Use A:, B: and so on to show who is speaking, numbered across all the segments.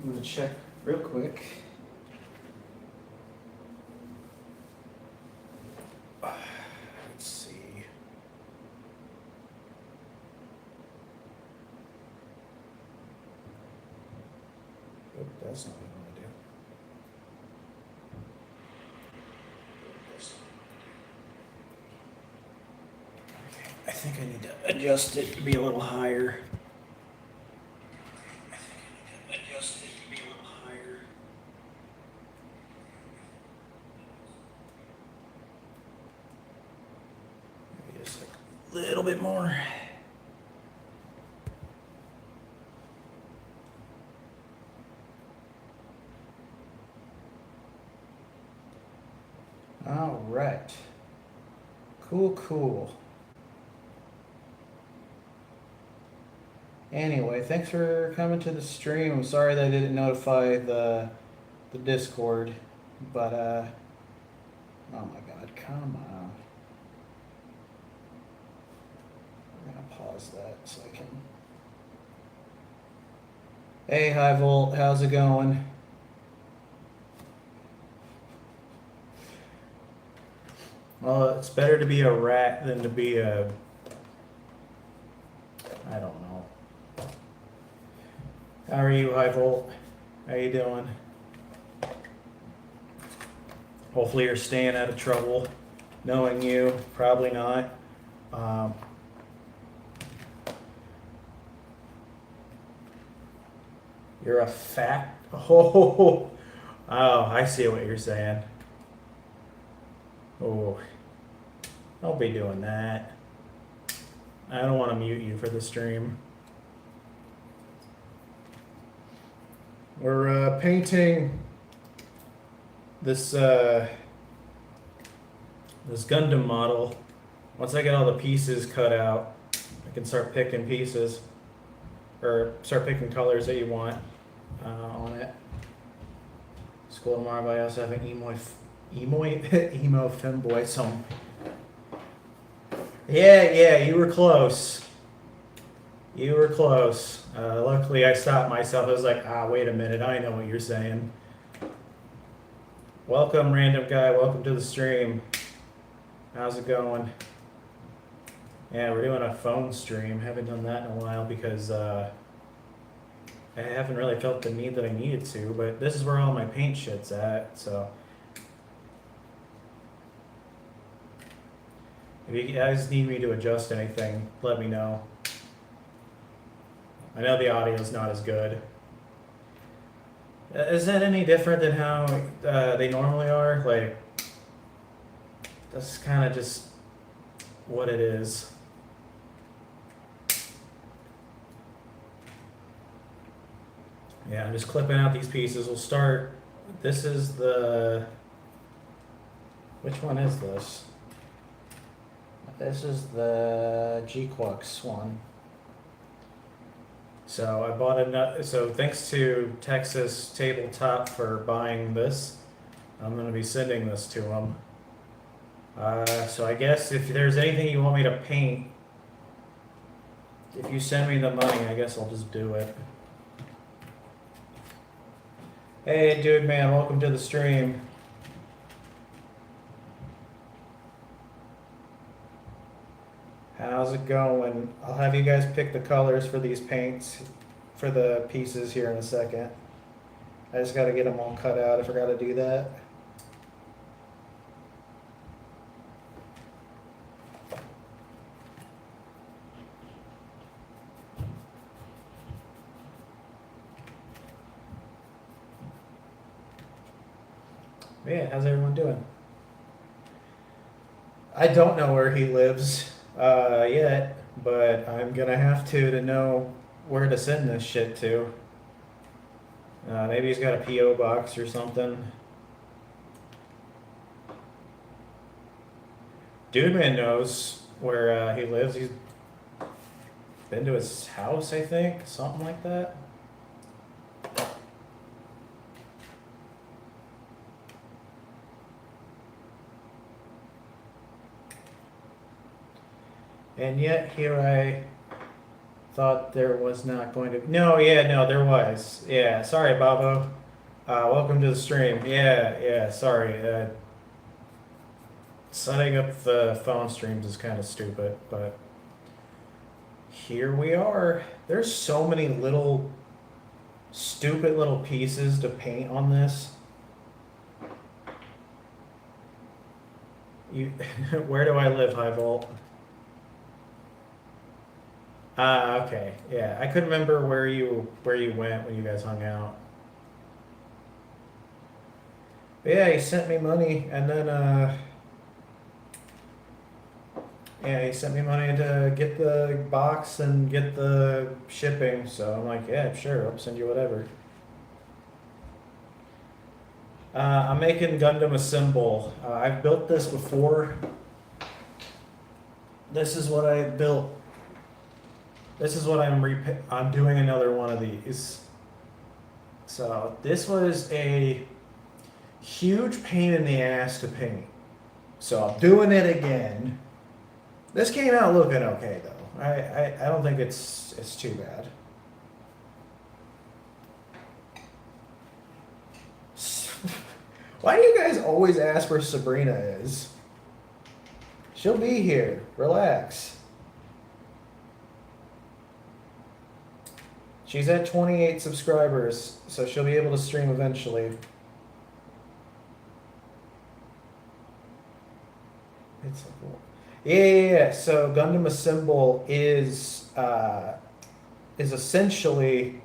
A: I'm gonna check real quick. Let's see. Oh, that's not what I want to do. Okay, I think I need to adjust it to be a little higher. Maybe just like a little bit more. All right. Cool. Anyway, thanks for coming to the stream. I'm sorry that I didn't notify the Discord, but oh my God, come on. We're gonna pause that so I can. Hey, High Volt, how's it going? Well, it's better to be a rat than to be a. I don't know. How are you, High Volt? How you doing? Hopefully you're staying out of trouble. Knowing you, probably not. You're a fat. Oh, I see what you're saying. Oh, don't be doing that. I don't want to mute you for the stream. We're painting this this Gundam model. Once I get all the pieces cut out, I can start picking pieces, or start picking colors that you want on it. School tomorrow, but I also have an emo femboy song. Yeah, you were close. You were close. Luckily, I stopped myself. I was like, wait a minute. I know what you're saying. Welcome, random guy. Welcome to the stream. How's it going? Yeah, we're doing a phone stream. Haven't done that in a while because I haven't really felt the need that I needed to, but this is where all my paint shit's at, so. If you guys need me to adjust anything, let me know. I know the audio's not as good. Is that any different than how they normally are? Like, that's kind of just what it is. Yeah, I'm just clipping out these pieces. We'll start. This is the. Which one is this? This is the G-Quux one. So I bought another. So thanks to TexasTabletop for buying this. I'm going to be sending this to them. So I guess if there's anything you want me to paint, if you send me the money, I guess I'll just do it. Hey, dude, man, welcome to the stream. How's it going? I'll have you guys pick the colors for these paints for the pieces here in a second. I just got to get them all cut out. I forgot to do that. Yeah, how's everyone doing? I don't know where he lives yet, but I'm gonna have to know where to send this shit to. Maybe he's got a P.O. box or something. Dude man knows where he lives. He's been to his house, I think, something like that. And yet here I thought there was not going to. No, yeah, no, there was. Yeah, sorry, Babo. Welcome to the stream. Yeah, sorry. Setting up the phone streams is kind of stupid, but here we are. There's so many little stupid little pieces to paint on this. You, where do I live, High Volt? Okay, yeah. I couldn't remember where you went when you guys hung out. But yeah, he sent me money, and then yeah, he sent me money to get the box and get the shipping. So I'm like, yeah, sure, I'll send you whatever. I'm making Gundam Assemble. I've built this before. This is what I built. This is what I'm doing another one of these. So this was a huge pain in the ass to paint. So I'm doing it again. This came out looking okay though. I don't think it's too bad. Why do you guys always ask where Sabrina is? She'll be here. Relax. She's at 28 subscribers, so she'll be able to stream eventually. It's yeah. So Gundam Assemble is essentially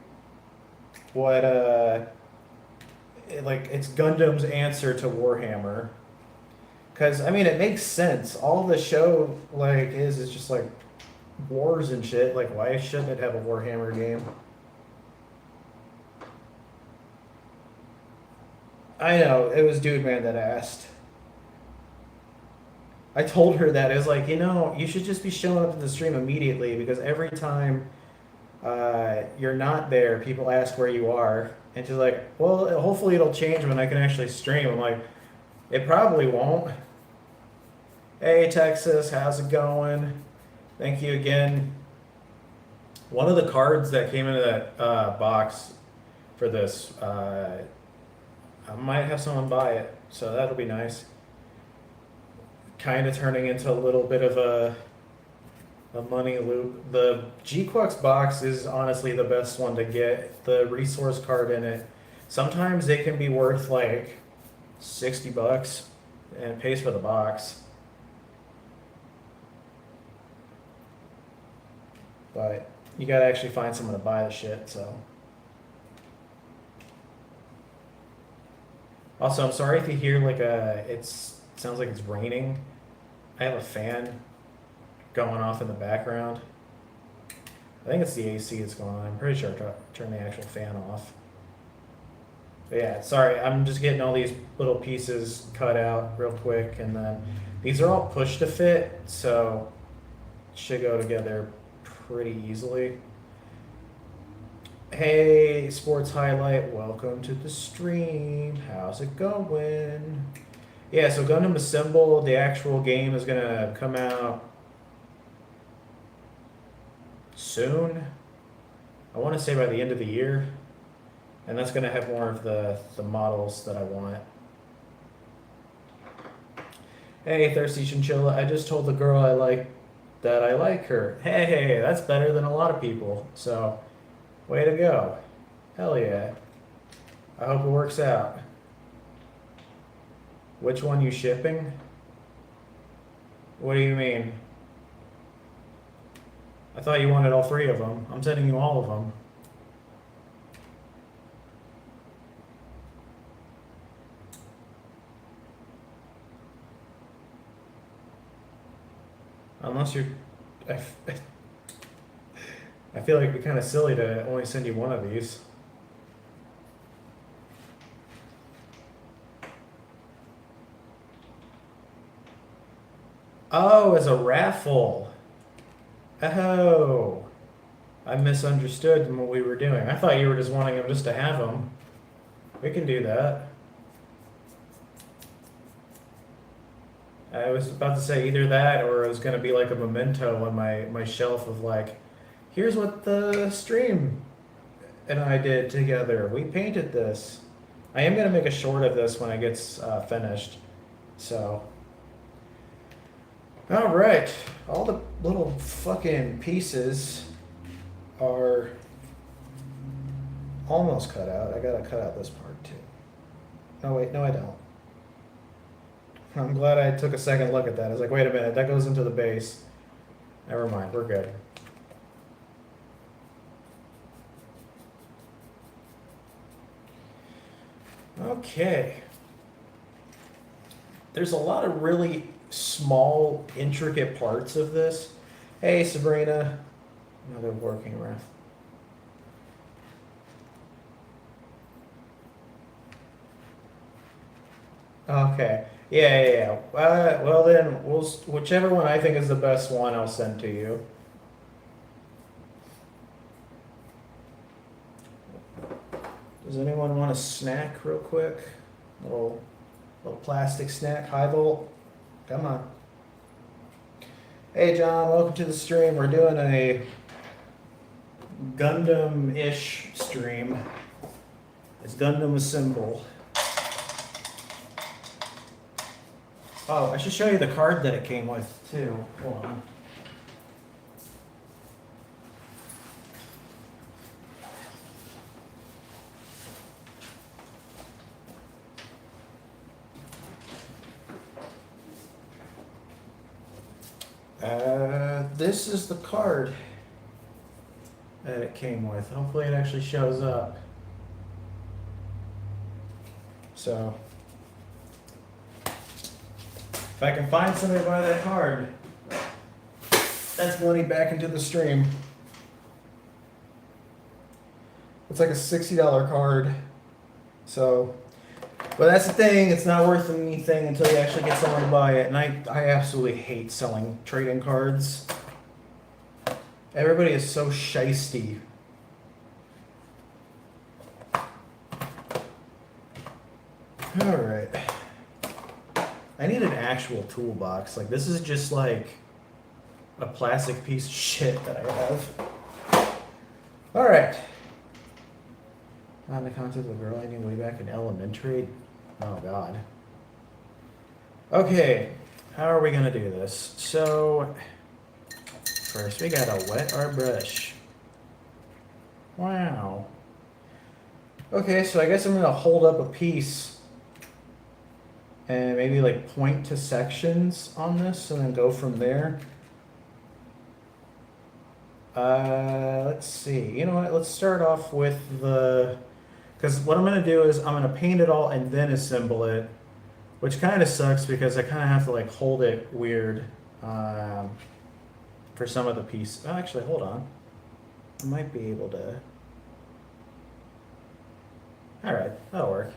A: what like it's Gundam's answer to Warhammer. Cause I mean it makes sense. All the show like is just like wars and shit. Like why shouldn't it have a Warhammer game? I know, it was Dude Man that asked. I told her that. It was like, you should just be showing up to the stream immediately because every time you're not there, people ask where you are. And she's like, well, hopefully it'll change when I can actually stream. I'm like, it probably won't. Hey, Texas, how's it going? Thank you again. One of the cards that came into that box for this, I might have someone buy it, so that'll be nice. Kind of turning into a little bit of a money loop. The G-Quux box is honestly the best one to get. The resource card in it. Sometimes they can be worth like $60 and it pays for the box. But you gotta actually find someone to buy the shit, so. Also, I'm sorry if you hear like it sounds like it's raining. I have a fan going off in the background. I think it's the AC that's going on. I'm pretty sure I turned the actual fan off. But yeah, sorry, I'm just getting all these little pieces cut out real quick, and then these are all push to fit, so it should go together pretty easily. Hey, Sports Highlight, welcome to the stream. How's it going? Yeah, so Gundam Assemble, the actual game is gonna come out soon. I want to say by the end of the year. And that's gonna have more of the models that I want. Hey, Thirsty Chinchilla, I just told the girl I like that I like her. Hey, that's better than a lot of people. So, way to go. Hell yeah. I hope it works out. Which one you shipping? What do you mean? I thought you wanted all three of them. I'm sending you all of them. Unless you're... I feel like it'd be kind of silly to only send you one of these. Oh, as a raffle. Oh. I misunderstood what we were doing. I thought you were just wanting them just to have them. We can do that. I was about to say either that or it was going to be like a memento on my shelf of like here's what the stream and I did together. We painted this. I am gonna make a short of this when it gets finished. So, all right, all the little fucking pieces are almost cut out. I gotta cut out this part too. No, wait, no, I don't. I'm glad I took a second look at that. I was like, wait a minute, that goes into the base. Never mind, we're good. Okay. There's a lot of really small, intricate parts of this. Hey, Sabrina. Another working ref. Okay. Yeah. Well then, whichever one I think is the best one, I'll send to you. Does anyone want a snack real quick? Little plastic snack, high volt. Come on. Hey John, welcome to the stream. We're doing a Gundam-ish stream. It's Gundam Assemble. Oh, I should show you the card that it came with too. Hold on. This is the card that it came with. Hopefully it actually shows up. So, if I can find somebody to buy that card, that's money back into the stream. It's like a $60 card. So, but that's the thing, it's not worth anything until you actually get someone to buy it. And I absolutely hate selling trading cards. Everybody is so shisty. Alright. I need an actual toolbox. Like, this is just like a plastic piece of shit that I have. Alright. On the concept of a girl I knew way back in elementary. Oh god. Okay, how are we gonna do this? So, first we gotta wet our brush. Wow. Okay, so I guess I'm gonna hold up a piece and maybe like point to sections on this and then go from there. Let's see. You know what? Let's start off with the... Because what I'm going to do is I'm going to paint it all and then assemble it, which kind of sucks because I kind of have to like hold it weird for some of the piece. Oh, actually, hold on. I might be able to... Alright, that'll work.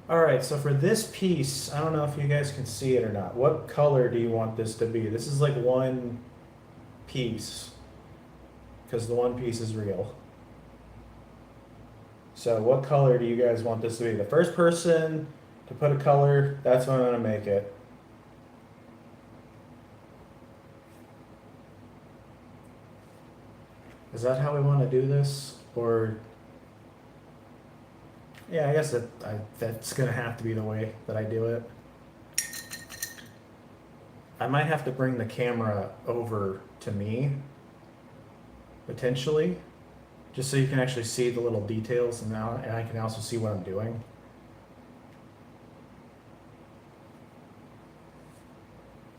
A: Alright, so for this piece, I don't know if you guys can see it or not. What color do you want this to be? This is like one piece, because the one piece is real. So what color do you guys want this to be? The first person to put a color, that's what I'm going to make it. Is that how we want to do this? Or... Yeah, I guess that's going to have to be the way that I do it. I might have to bring the camera over to me, potentially, just so you can actually see the little details, and I can also see what I'm doing.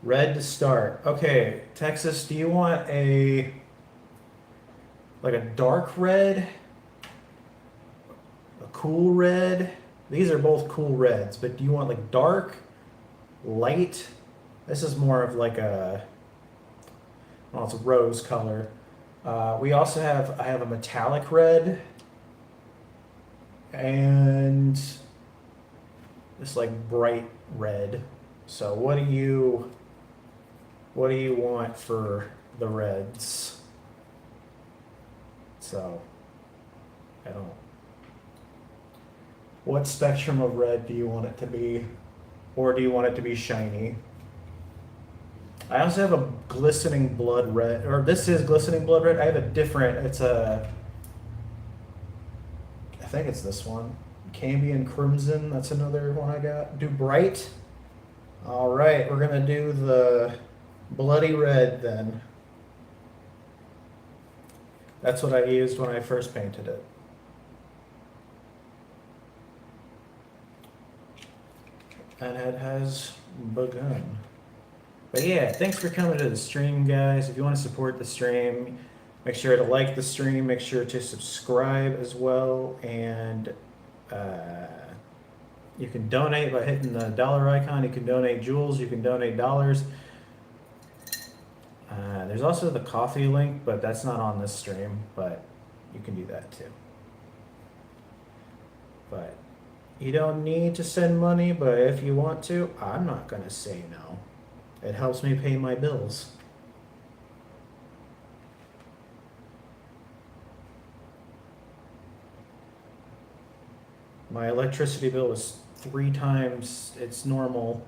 A: Red to start. Okay, Texas, do you want a dark red? A cool red? These are both cool reds, but do you want like dark, light? This is more of like a, well, it's a rose color. I have a metallic red and this like bright red. So what do you want for the reds? So, I don't. What spectrum of red do you want it to be? Or do you want it to be shiny? I also have a glistening blood red, or this is glistening blood red. I have a different, it's a, I think it's this one. Cambion Crimson, that's another one I got. Do bright. All right, we're gonna do the bloody red then. That's what I used when I first painted it. And it has begun. But yeah, thanks for coming to the stream, guys. If you want to support the stream, make sure to like the stream, make sure to subscribe as well, and you can donate by hitting the dollar icon. You can donate jewels, you can donate dollars. There's also the coffee link, but that's not on this stream, but you can do that too. But you don't need to send money, but if you want to, I'm not going to say no. It helps me pay my bills. My electricity bill is 3 times its normal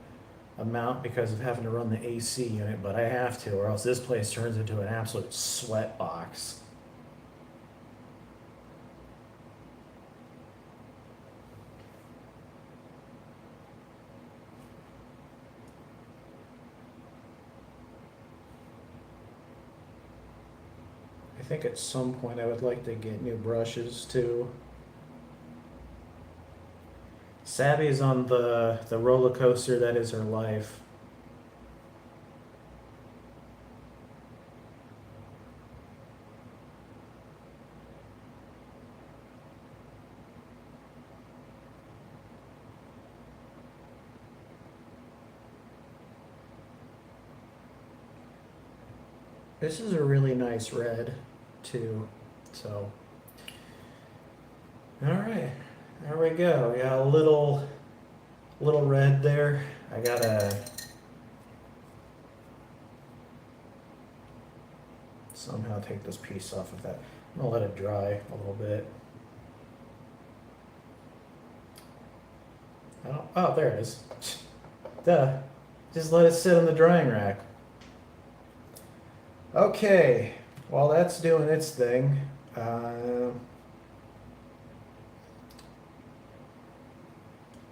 A: amount because of having to run the AC unit, but I have to, or else this place turns into an absolute sweat box. I think at some point I would like to get new brushes too. Sabby's on the roller coaster that is her life. This is a really nice red too, so. All right, there we go. We got a little red there. I gotta somehow take this piece off of that. I'm gonna let it dry a little bit. Oh, there it is. Duh. Just let it sit on the drying rack. Okay, while that's doing its thing,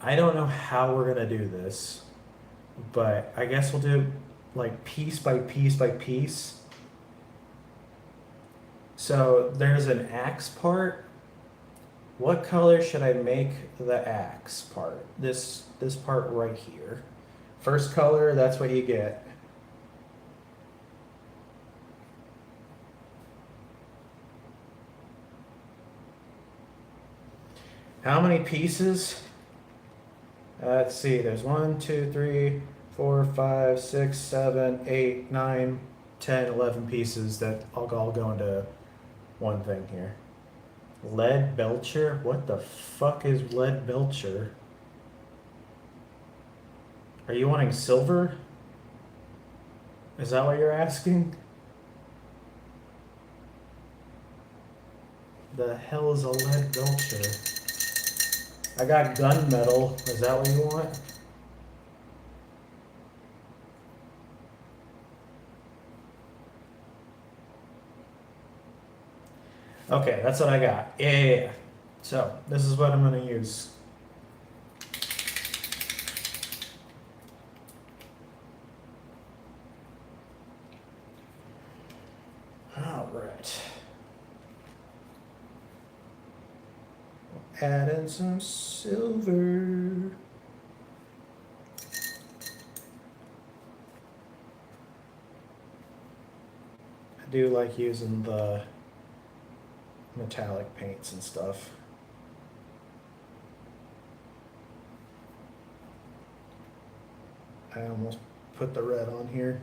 A: I don't know how we're gonna do this, but I guess we'll do like piece by piece by piece. So there's an axe part. What color should I make the axe part? This part right here. First color, that's what you get. How many pieces? Let's see, there's 1, 2, 3, 4, 5, 6, 7, 8, 9, 10, 11 pieces that all go into one thing here. Lead Belcher? What the fuck is Lead Belcher? Are you wanting silver? Is that what you're asking? The hell is a Lead Belcher? I got gunmetal. Is that what you want? Okay, that's what I got. Yeah. So, this is what I'm going to use. All right. Add in some silver. I do like using the metallic paints and stuff. I almost put the red on here.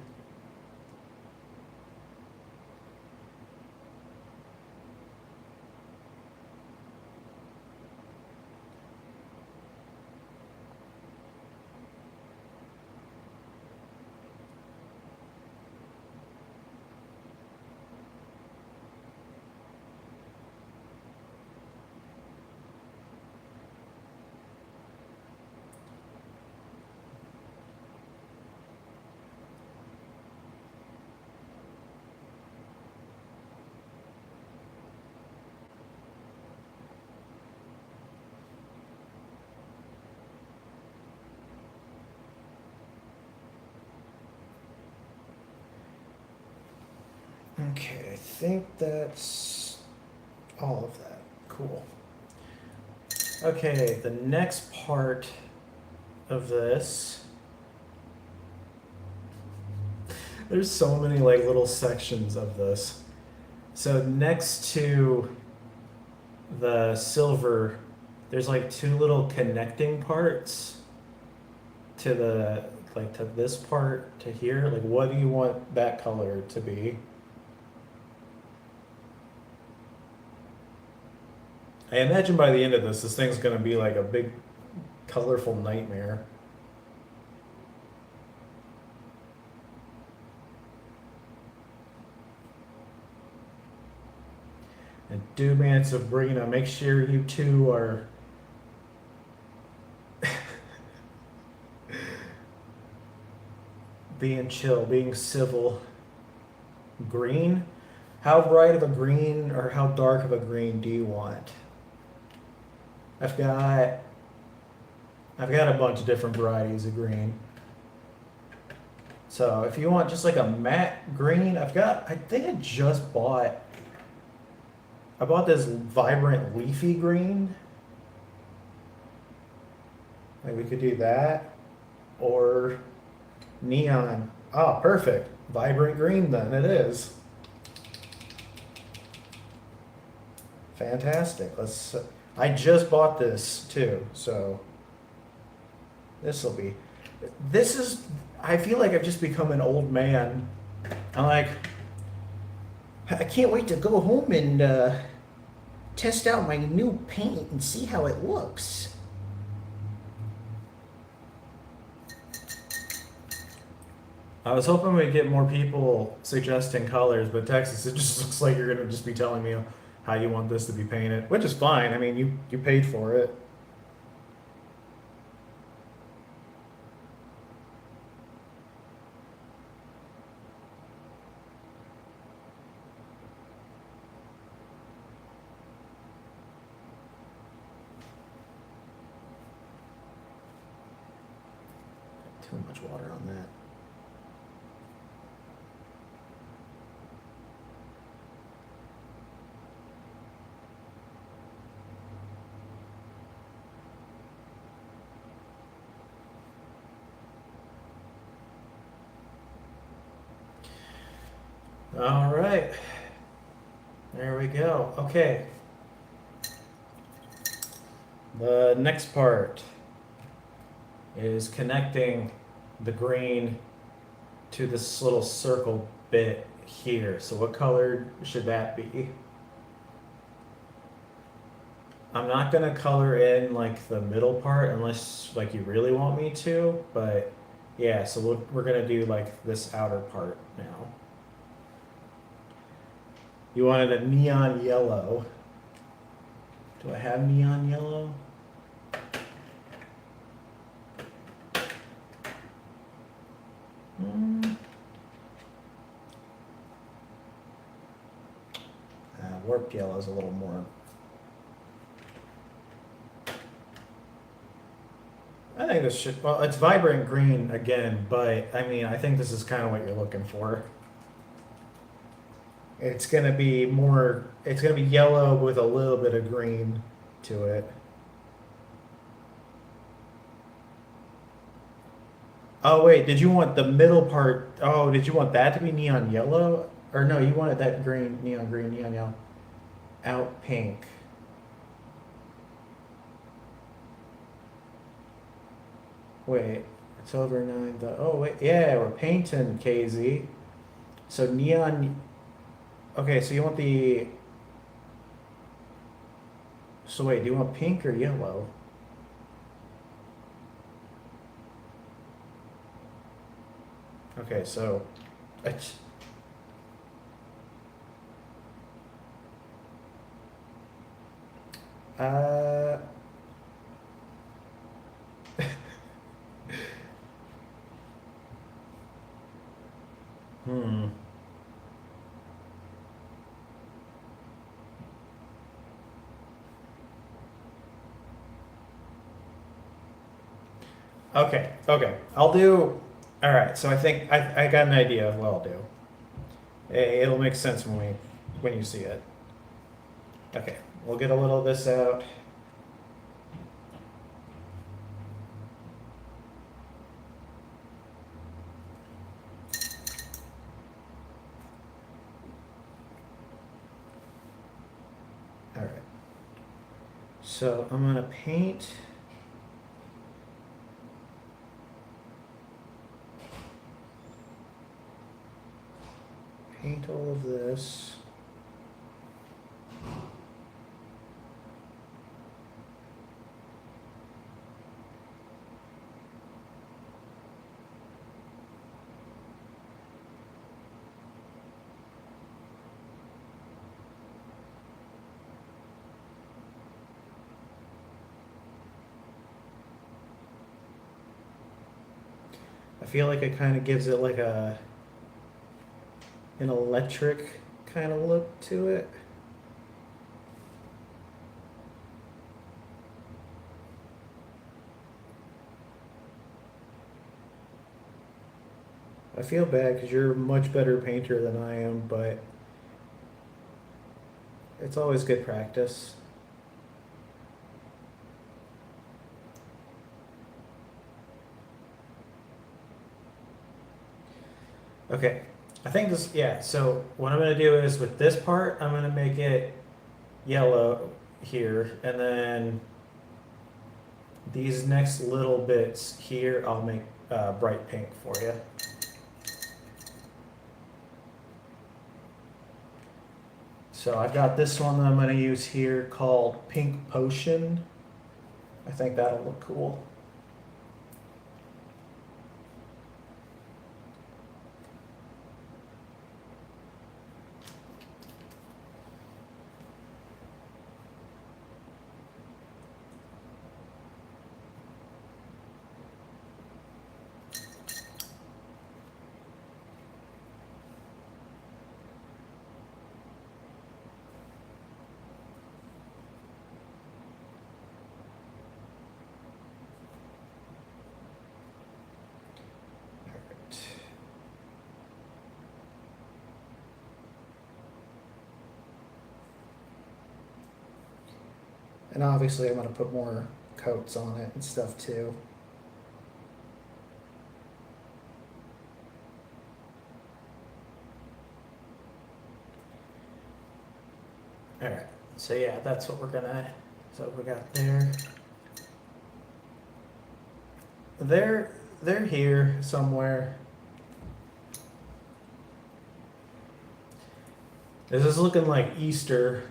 A: Okay, I think that's all of that. Cool. Okay, the next part of this, there's so many like little sections of this. So next to the silver, there's like two little connecting parts to the like to this part to here. Like, what do you want that color to be? I imagine by the end of this thing's gonna be like a big colorful nightmare. And dude, man, so bringing up, make sure you two are being chill, being civil. Green? How bright of a green or how dark of a green do you want? I've got a bunch of different varieties of green. So if you want just like a matte green, I think I bought this vibrant leafy green. Like we could do that or neon. Oh, perfect. Vibrant green then it is. Fantastic. I just bought this too, so this is, I feel like I've just become an old man. I'm like, I can't wait to go home and test out my new paint and see how it looks. I was hoping we'd get more people suggesting colors, but Texas, it just looks like you're gonna just be telling me how you want this to be painted, which is fine. I mean, you paid for it. Too much water on that. All right. There we go. Okay. The next part is connecting the green to this little circle bit here. So what color should that be? I'm not gonna color in like the middle part unless like you really want me to, but yeah, so we're gonna do like this outer part now. You wanted a neon yellow. Do I have neon yellow? Warped yellow is a little more. I think this should, well, it's vibrant green again, but I mean, I think this is kind of what you're looking for. It's gonna be yellow with a little bit of green to it. Oh wait, did you want the middle part? Oh, did you want that to be neon yellow? Or no, you wanted that green, neon yellow. Out pink. Wait, it's over 9. Oh wait, yeah, we're painting KZ. So neon. Okay, so you want the. So wait, do you want pink or yellow? Okay, so. It's, uh. Hmm. Okay. I'll do. All right. So I think I got an idea of what I'll do. It'll make sense when you see it. Okay, we'll get a little of this out. All right. So I'm gonna paint. Paint all of this. I feel like it kind of gives it like an electric kind of look to it. I feel bad because you're a much better painter than I am, but it's always good practice. Okay, I think this, yeah, so what I'm gonna do is with this part, I'm gonna make it yellow here, and then these next little bits here, I'll make bright pink for you. So I've got this one that I'm gonna use here called Pink Potion. I think that'll look cool. And obviously I'm going to put more coats on it and stuff too. All right, so yeah, that's what we got there. They're here somewhere. This is looking like Easter.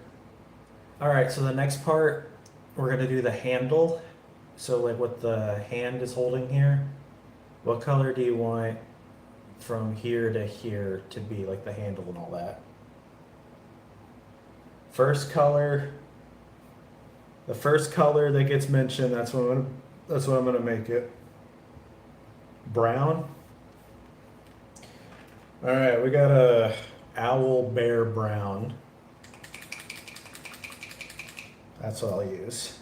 A: All right, so the next part, we're gonna do the handle. So like what the hand is holding here. What color do you want from here to here to be, like the handle and all that? First color, the first color that gets mentioned, that's what I'm gonna make it. Brown. All right, we got a owl bear brown. That's what I'll use.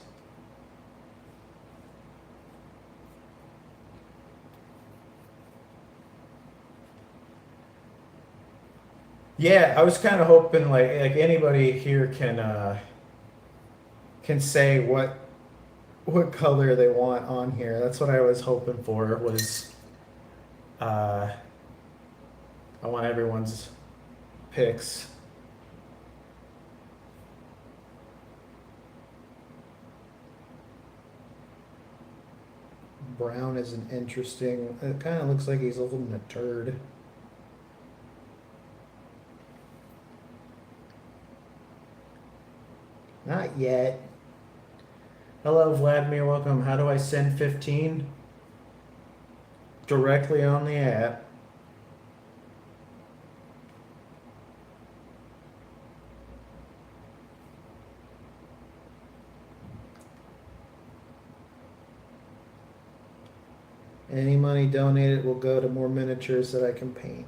A: Yeah, I was kind of hoping like anybody here can say what color they want on here. That's what I was hoping for was I want everyone's picks. Brown is an interesting, it kind of looks like he's holding a turd. Not yet. Hello, Vladimir. Welcome. How do I send 15? Directly on the app. Any money donated will go to more miniatures that I can paint.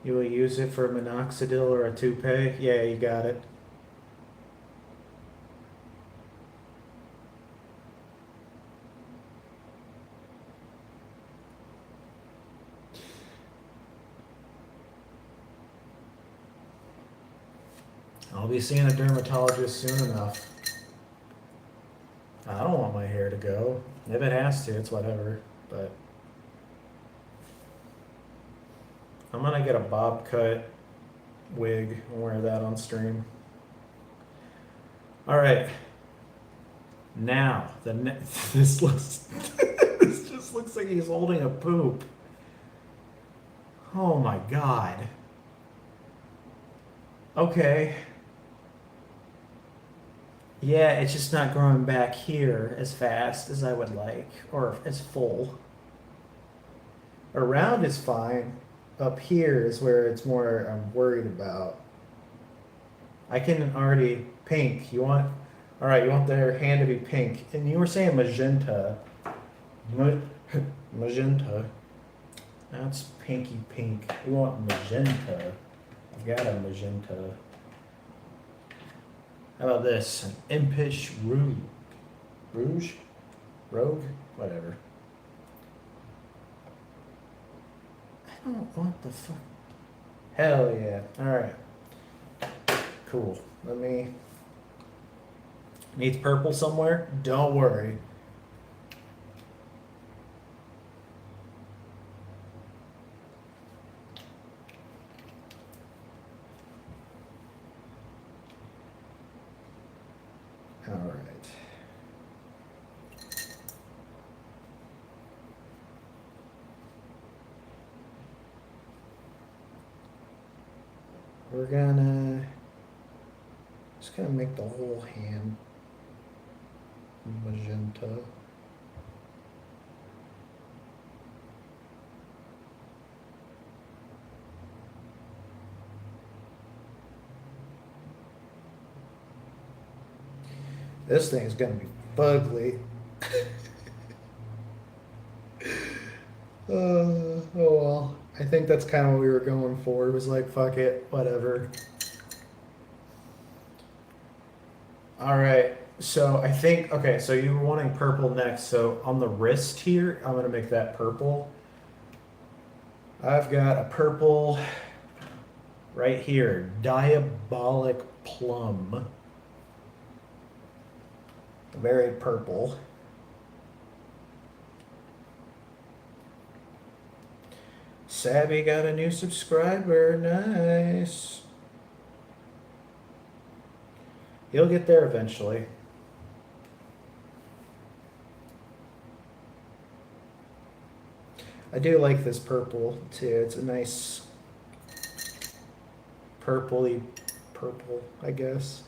A: You will use it for minoxidil or a toupee? Yeah, you got it. I'll be seeing a dermatologist soon enough. I don't want my hair to go. If it has to, it's whatever. But I'm gonna get a bob cut wig and wear that on stream. All right. Now this looks this just looks like he's holding a poop. Oh my god. Okay. Yeah, it's just not growing back here as fast as I would like, or as full. Around is fine. Up here is where it's more I'm worried about. I can already pink. You want, all right, you want their hand to be pink. And you were saying magenta. Magenta. That's pinky pink. We want magenta. I've got a magenta. How about this? An impish rouge. Rouge? Rogue? Whatever. I don't want the fuck. Hell yeah. Alright. Cool. Let me. Needs purple somewhere? Don't worry. Alright. We're just gonna make the whole hand magenta. This thing is gonna be fugly. Oh well. I think that's kind of what we were going for. It was like, fuck it, whatever. All right. So I think, okay, so you were wanting purple next. So on the wrist here, I'm going to make that purple. I've got a purple right here, Diabolic Plum. Very purple. Sabby got a new subscriber. Nice. He'll get there eventually. I do like this purple too. It's a nice purpley purple, I guess.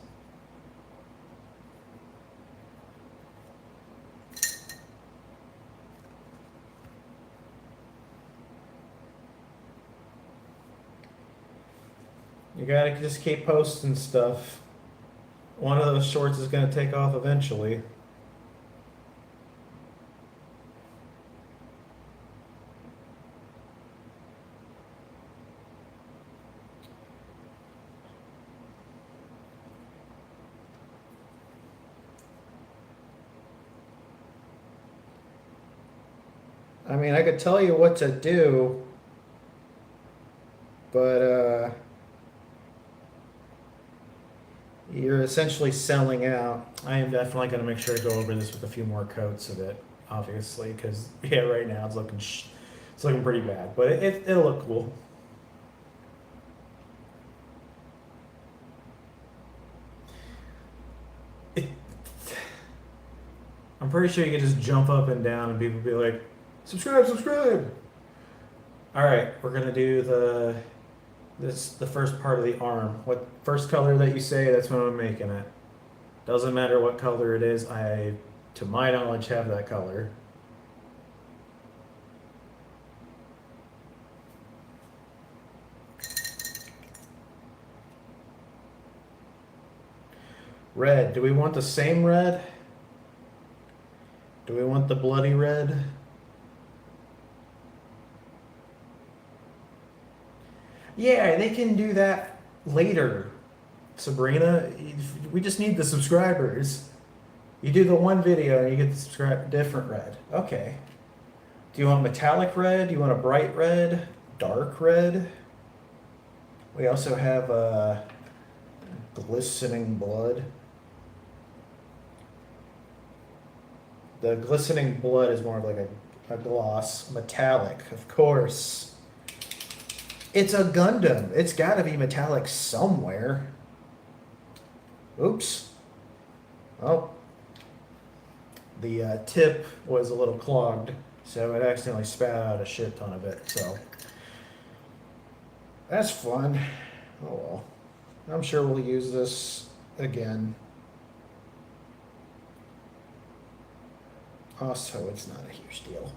A: You gotta just keep posting stuff. One of those shorts is gonna take off eventually. I mean, I could tell you what to do, but you're essentially selling out. I am definitely going to make sure to go over this with a few more coats of it, obviously, because yeah, right now it's looking it's looking pretty bad, but it'll look cool. I'm pretty sure you can just jump up and down and people be like, subscribe, subscribe. All right, we're gonna do the first part of the arm. What first color that you say, that's when I'm making it. Doesn't matter what color it is. I, to my knowledge, have that color. Red. Do we want the same red? Do we want the bloody red? Yeah, they can do that later, Sabrina. We just need the subscribers. You do the one video and you get the subscribe different red. Okay. Do you want metallic red? Do you want a bright red? Dark red? We also have Glistening blood. The glistening blood is more of like a gloss. Metallic, of course. It's a Gundam. It's got to be metallic somewhere. Oops. Oh. The tip was a little clogged, so it accidentally spat out a shit ton of it, so. That's fun. Oh well. I'm sure we'll use this again. Also, it's not a huge deal.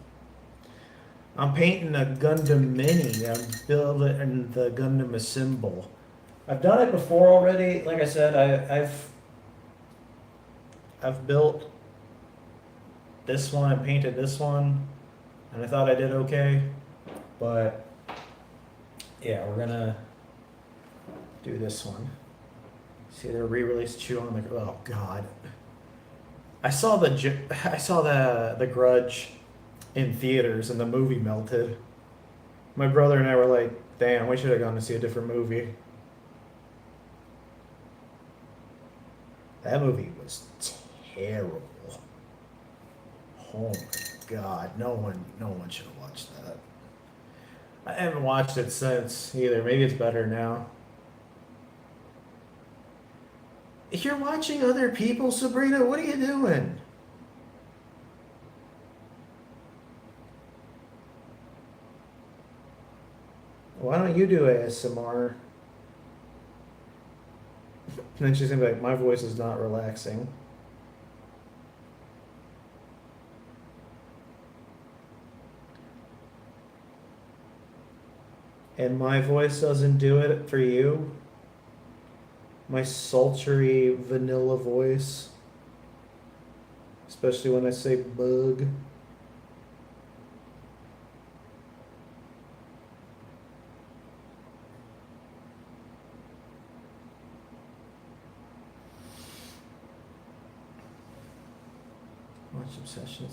A: I'm painting a Gundam Mini. I'm building the Gundam Assemble. I've done it before already. Like I said, I've built this one and painted this one, and I thought I did okay. But yeah, we're gonna do this one. See, they're re-released Chew on the. Oh God. I saw the Grudge in theaters and the movie melted. My brother and I were like, damn, we should have gone to see a different movie. That movie was terrible. Oh my God, no one should have watched that. I haven't watched it since either. Maybe it's better now. You're watching other people, Sabrina? What are you doing? Why don't you do ASMR? And then she's gonna be like, my voice is not relaxing. And my voice doesn't do it for you? My sultry vanilla voice. Especially when I say bug. Watch Obsession.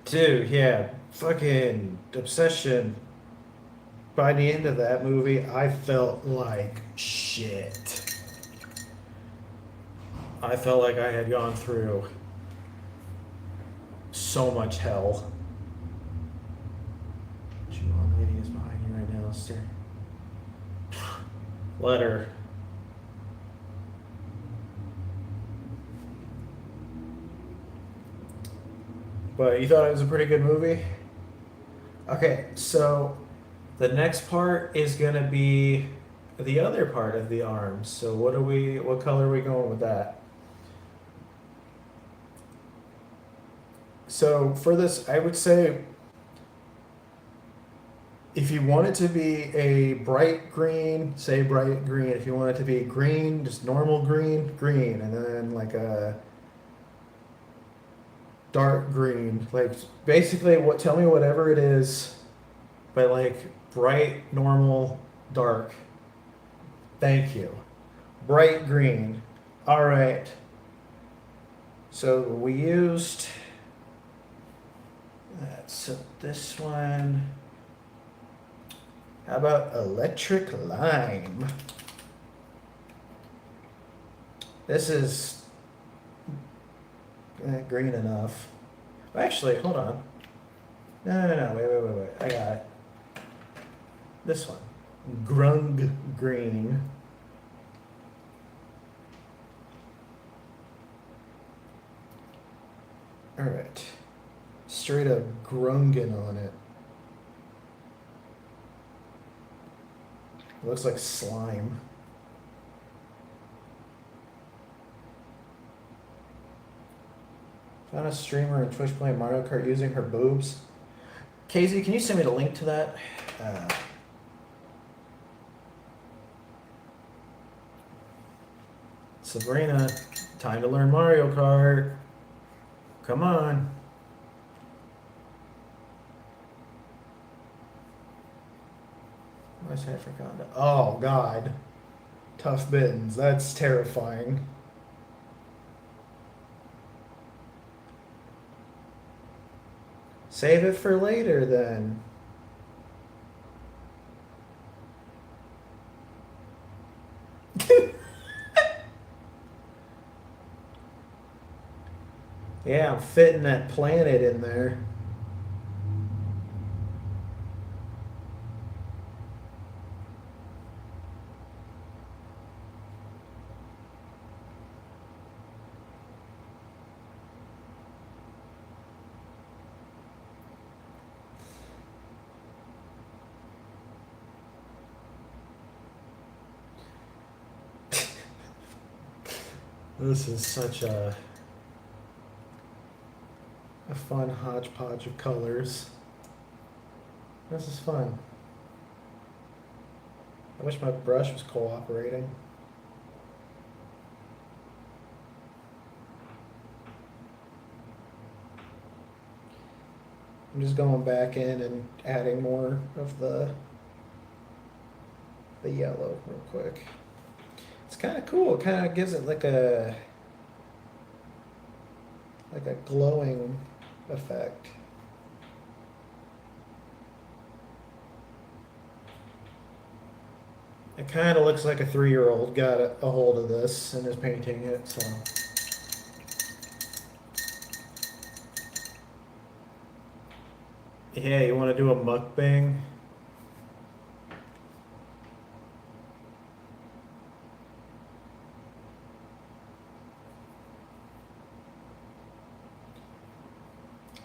A: Dude, yeah. Fucking Obsession. By the end of that movie, I felt like shit. I felt like I had gone through so much hell. Juwan lady is behind you right now, Lester. Let her. But you thought it was a pretty good movie? Okay, so the next part is gonna be the other part of the arms. So what color are we going with that? So for this, I would say if you want it to be a bright green, say bright green. If you want it to be green, just normal green, green. And then like a dark green. Like basically tell me whatever it is, but like bright, normal, dark. Thank you. Bright green. All right. So we used that. So this one. How about electric lime? This is green enough. Actually, hold on. No. Wait. I got it. This one. Grung green. All right. Straight up grungin on it. Looks like slime. Found a streamer on Twitch playing Mario Kart using her boobs. Casey, can you send me the link to that? Sabrina, time to learn Mario Kart. Come on. What's that for conduct? Oh, God. Tough mittens. That's terrifying. Save it for later, then. Yeah, I'm fitting that planet in there. This is such a fun hodgepodge of colors. This is fun. I wish my brush was cooperating. I'm just going back in and adding more of the yellow real quick. It's kind of cool. It kind of gives it like a glowing effect. It kind of looks like a 3-year-old got a hold of this and is painting it. So. Yeah, you want to do a mukbang?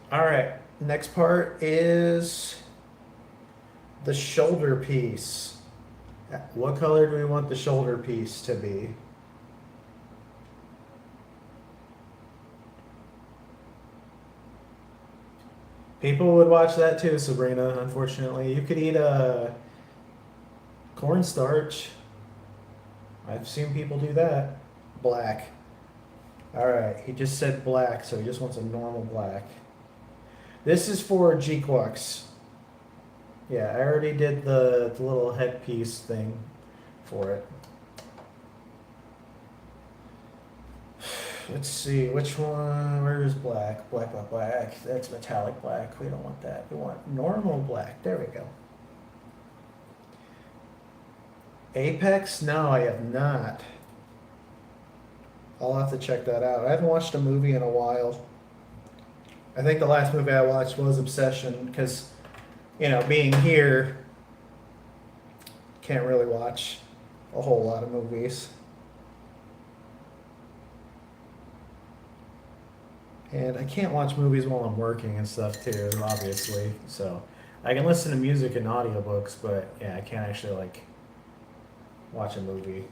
A: All right, next part is the shoulder piece. What color do we want the shoulder piece to be? People would watch that too, Sabrina, unfortunately. You could eat a cornstarch. I've seen people do that. Black. All right, he just said black, so he just wants a normal black. This is for G-Quux. Yeah, I already did the little headpiece thing for it. Let's see, which one? Where's black? Black, black, black. That's metallic black. We don't want that. We want normal black. There we go. Apex? No, I have not. I'll have to check that out. I haven't watched a movie in a while. I think the last movie I watched was Obsession because, being here, can't really watch a whole lot of movies. And I can't watch movies while I'm working and stuff too, obviously. So I can listen to music and audiobooks, but yeah, I can't actually watch a movie.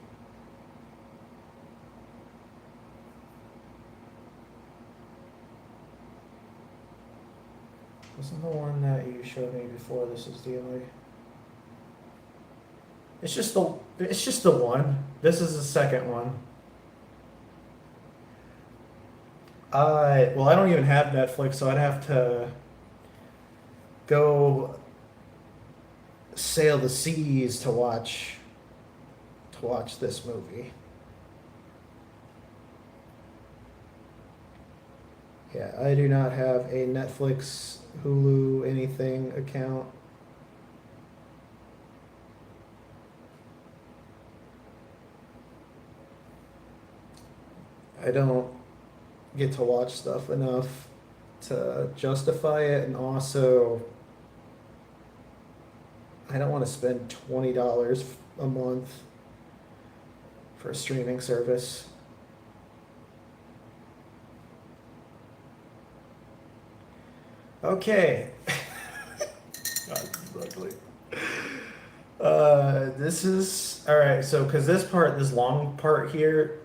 A: Wasn't the one that you showed me before? This is the only. It's just the one. This is the second one. Well, I don't even have Netflix, so I'd have to go sail the seas to watch this movie. Yeah, I do not have a Netflix, Hulu, anything account. I don't get to watch stuff enough to justify it, and also I don't want to spend $20 a month for a streaming service. Okay. God, this is ugly. This is all right. So, because this long part here,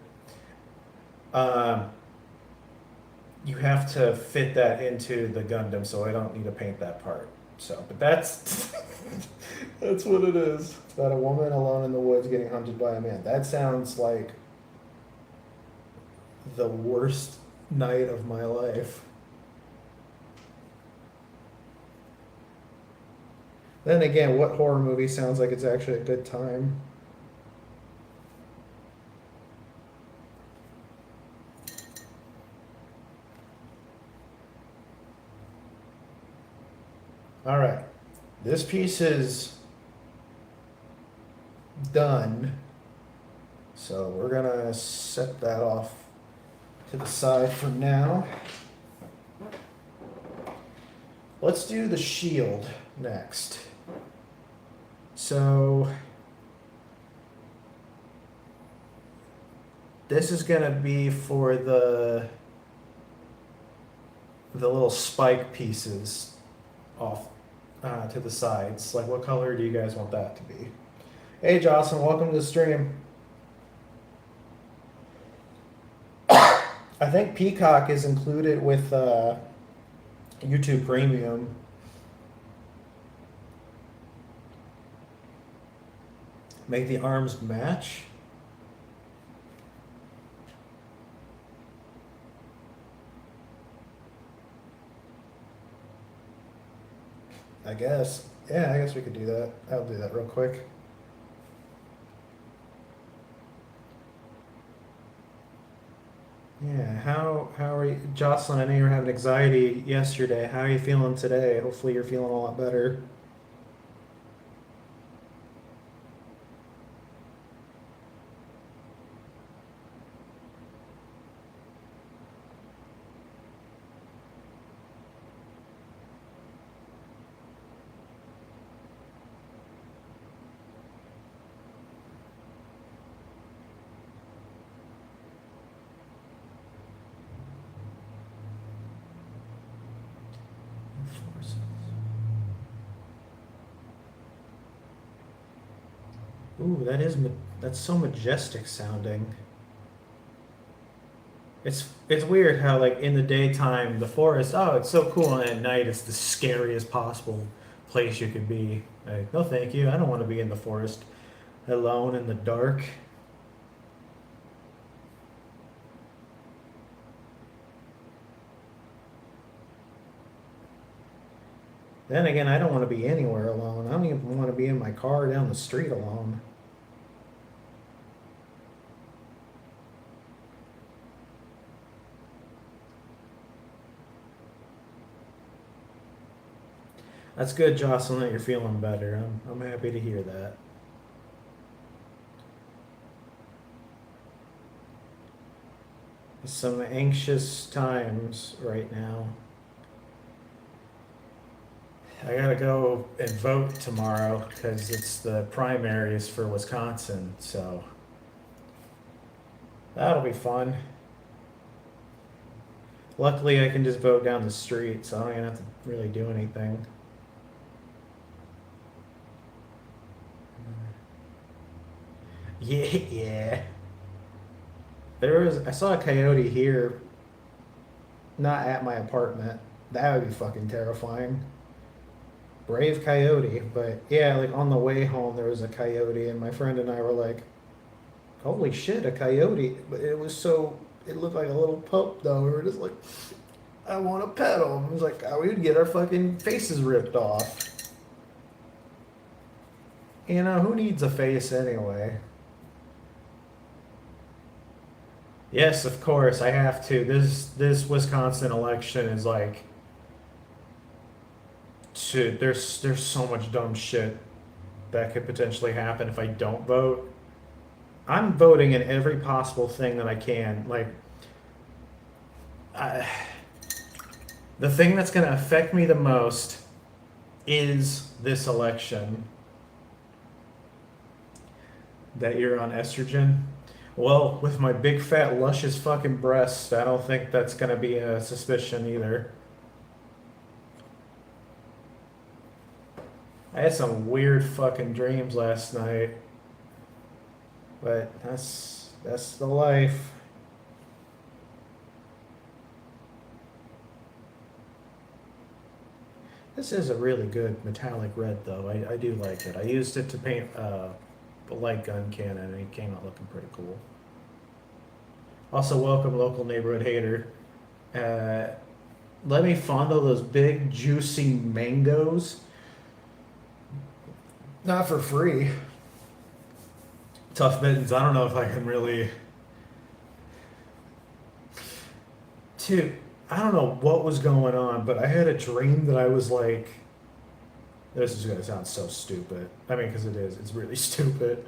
A: you have to fit that into the Gundam, so I don't need to paint that part. So, but that's that's what it is. It's about a woman alone in the woods getting hunted by a man. That sounds like the worst night of my life. Then again, what horror movie sounds like it's actually a good time? All right, this piece is done. So we're gonna set that off to the side for now. Let's do the shield next. So this is gonna be for the little spike pieces off to the sides. Like, what color do you guys want that to be? Hey, Jocelyn, welcome to the stream. I think Peacock is included with YouTube Premium. Make the arms match. I guess. Yeah, I guess we could do that. I'll do that real quick. Yeah, how are you, Jocelyn? I know you were having anxiety yesterday. How are you feeling today? Hopefully you're feeling a lot better. Ooh, that's so majestic sounding. It's weird how like in the daytime the forest, oh, it's so cool, and at night it's the scariest possible place you could be. Like, no thank you. I don't want to be in the forest alone in the dark. Then again, I don't want to be anywhere alone. I don't even want to be in my car down the street alone. That's good, Jocelyn, that you're feeling better. I'm happy to hear that. Some anxious times right now. I gotta go and vote tomorrow because it's the primaries for Wisconsin, so that'll be fun. Luckily, I can just vote down the street, so I don't even have to really do anything. Yeah, yeah. I saw a coyote here, not at my apartment. That would be fucking terrifying. Brave coyote, but yeah, like on the way home there was a coyote, and my friend and I were like, "Holy shit, a coyote!" But it looked like a little pup though. We were just like, "I want to pet him." It was like, we would get our fucking faces ripped off. You know, who needs a face anyway? Yes, of course, I have to. This Wisconsin election is like, shit, there's so much dumb shit that could potentially happen if I don't vote. I'm voting in every possible thing that I can. Like, I, the thing that's going to affect me the most is this election. That you're on estrogen. Well, with my big fat luscious fucking breasts, I don't think that's gonna be a suspicion either. I had some weird fucking dreams last night, but that's the life. This is a really good metallic red though. I do like it. I used it to paint a light gun cannon and it came out looking pretty cool. Also, welcome local neighborhood hater. Let me fondle those big juicy mangoes. Not for free. Tough mittens. I don't know if I can really. Dude, I don't know what was going on, but I had a dream that I was like. This is gonna sound so stupid. I mean, because it is. It's really stupid.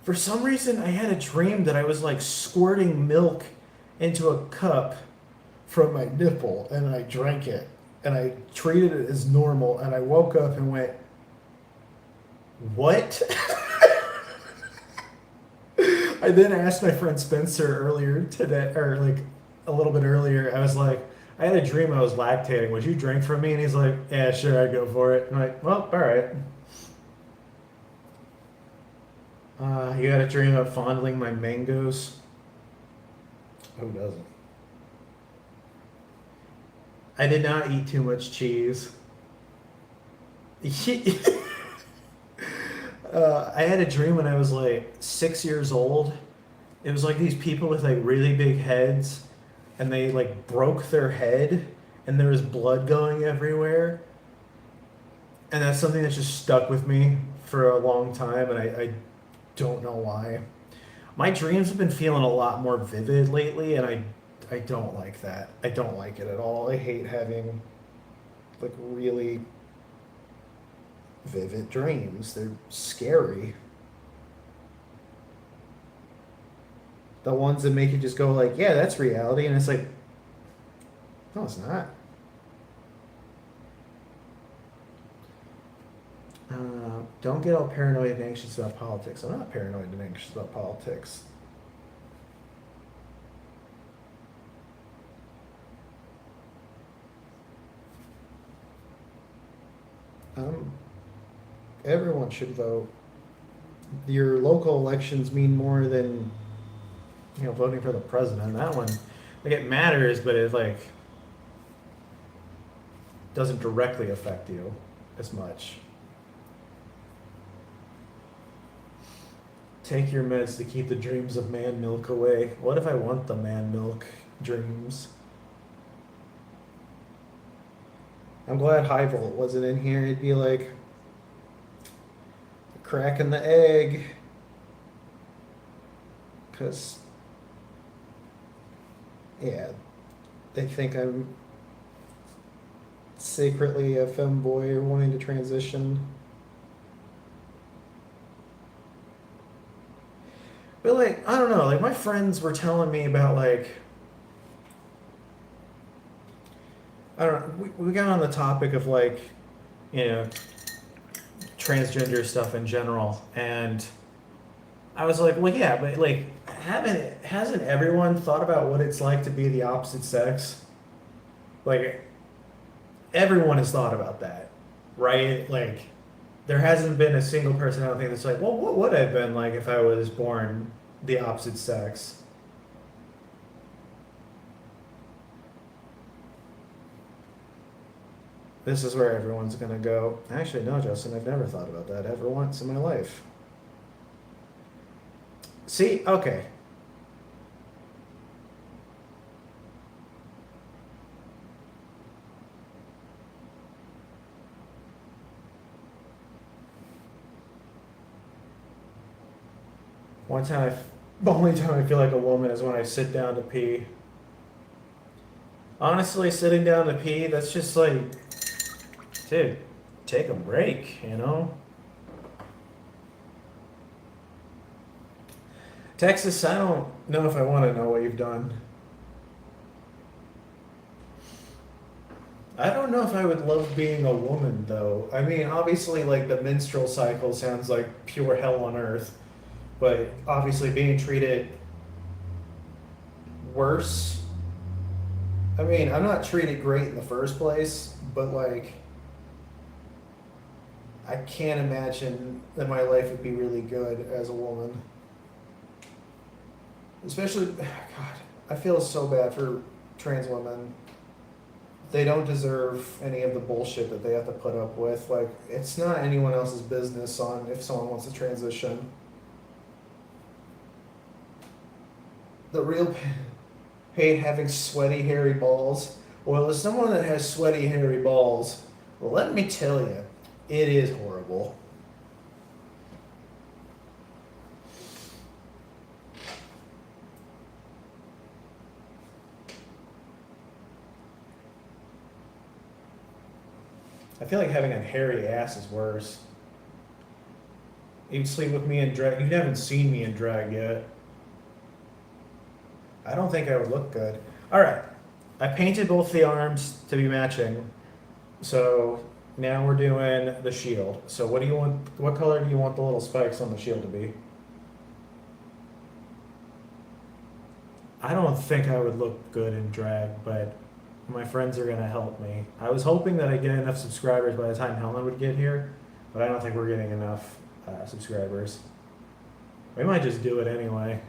A: For some reason, I had a dream that I was like squirting milk into a cup from my nipple, and I drank it. and I treated it as normal, and I woke up and went, what? I then asked my friend Spencer earlier today, or like a little bit earlier, I was like, I had a dream I was lactating. Would you drink from me? And he's like, yeah, sure, I'd go for it. I'm like, well, all right. You had a dream of fondling my mangoes? Who doesn't? I did not eat too much cheese. I had a dream when I was like 6 years old. It was like these people with like really big heads, and they like broke their head, and there was blood going everywhere. And that's something that's just stuck with me for a long time, and I don't know why. My dreams have been feeling a lot more vivid lately, and I don't like that. I don't like it at all. I hate having like really vivid dreams. They're scary. The ones that make you just go like, yeah, that's reality, and it's like, no, it's not. Don't get all paranoid and anxious about politics. I'm not paranoid and anxious about politics. Um, Everyone should vote. Your local elections mean more than voting for the president. That one, like it matters, but it like doesn't directly affect you as much. Take your meds to keep the dreams of man milk away. What if I want the man milk dreams? I'm glad High Volt wasn't in here. It'd be like cracking the egg. Because, yeah, they think I'm secretly a femboy or wanting to transition. But like, I don't know, like my friends were telling me about like, I don't know, we got on the topic of like, you know, transgender stuff in general, and I was like, well, yeah, but like, hasn't everyone thought about what it's like to be the opposite sex? Like, everyone has thought about that, right? Like, there hasn't been a single person I don't think that's like, well, what would I have been like if I was born the opposite sex? This is where everyone's gonna go. Actually, no, Justin, I've never thought about that ever once in my life. See, okay. One time, the only time I feel like a woman is when I sit down to pee. Honestly, sitting down to pee, that's just like, dude, take a break, you know? Texas, I don't know if I want to know what you've done. I don't know if I would love being a woman, though. I mean, obviously, like, the menstrual cycle sounds like pure hell on earth, but obviously, being treated worse. I mean, I'm not treated great in the first place, but, like, I can't imagine that my life would be really good as a woman. Especially, God, I feel so bad for trans women. They don't deserve any of the bullshit that they have to put up with. Like, it's not anyone else's business on if someone wants to transition. The real hate having sweaty, hairy balls. Well, as someone that has sweaty, hairy balls, well, let me tell you, it is horrible. I feel like having a hairy ass is worse. You'd sleep with me in drag. You haven't seen me in drag yet. I don't think I would look good. All right. I painted both the arms to be matching. So now we're doing the shield. So what do you want? What color do you want the little spikes on the shield to be? I don't think I would look good in drag, but my friends are gonna help me. I was hoping that I'd get enough subscribers by the time Helen would get here, but I don't think we're getting enough subscribers. We might just do it anyway.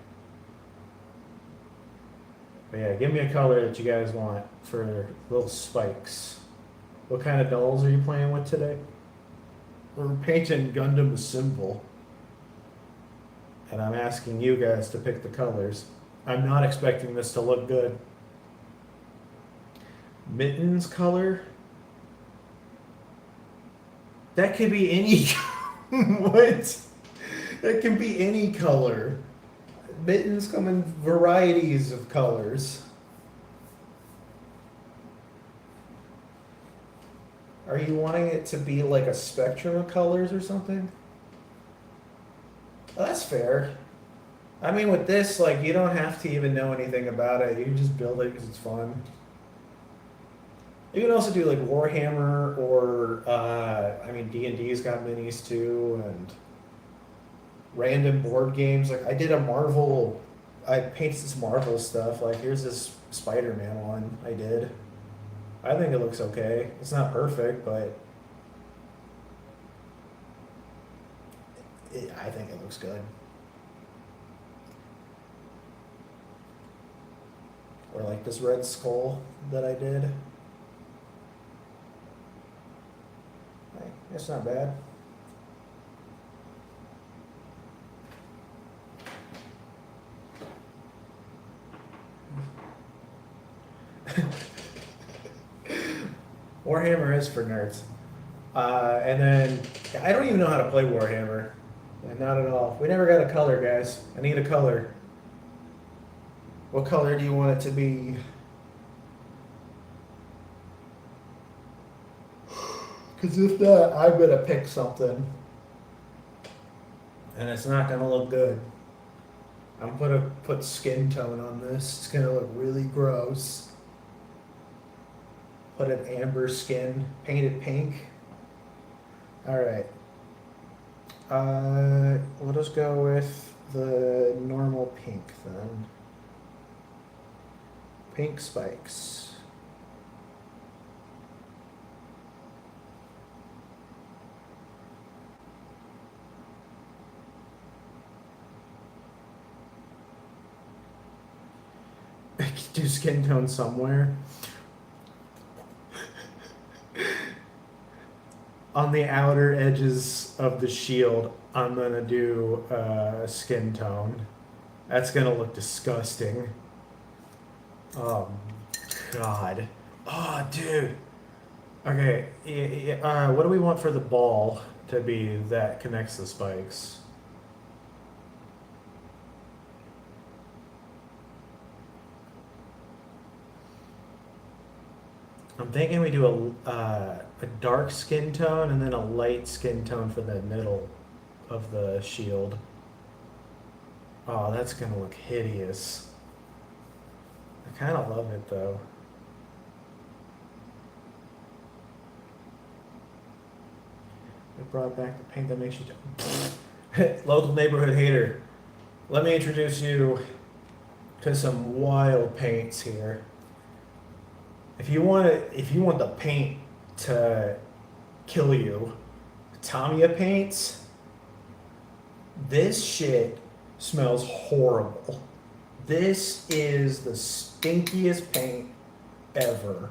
A: But yeah, give me a color that you guys want for little spikes. What kind of dolls are you playing with today? We're painting Gundam symbol, and I'm asking you guys to pick the colors. I'm not expecting this to look good. Mittens color? That could be any. What? That can be any color. Mittens come in varieties of colors. Are you wanting it to be like a spectrum of colors or something? Well, that's fair. I mean, with this, like, you don't have to even know anything about it. You can just build it because it's fun. You can also do like Warhammer or, I mean, D&D's got minis too, and random board games. Like, I did a Marvel, I painted this Marvel stuff. Like, here's this Spider-Man one I did. I think it looks okay. It's not perfect, but I think it looks good. Or like this Red Skull that I did. Hey, it's not bad. Warhammer is for nerds. And then I don't even know how to play Warhammer. Not at all. We never got a color, guys. I need a color. What color do you want it to be? Because if not, I'm going to pick something. And it's not going to look good. I'm going to put skin tone on this. It's going to look really gross. Put an amber skin, paint it pink. Alright. Let us go with the normal pink then. Pink spikes. I could do skin tone somewhere. On the outer edges of the shield, I'm gonna do skin tone. That's gonna look disgusting. Oh, God. Oh, dude. Okay, what do we want for the ball to be that connects the spikes? I'm thinking we do a dark skin tone and then a light skin tone for the middle of the shield. Oh, that's gonna look hideous. I kind of love it though. I brought back the paint that makes you local neighborhood hater. Let me introduce you to some wild paints here. If you want the paint to kill you, Tamiya paints. This shit smells horrible. This is the stinkiest paint ever.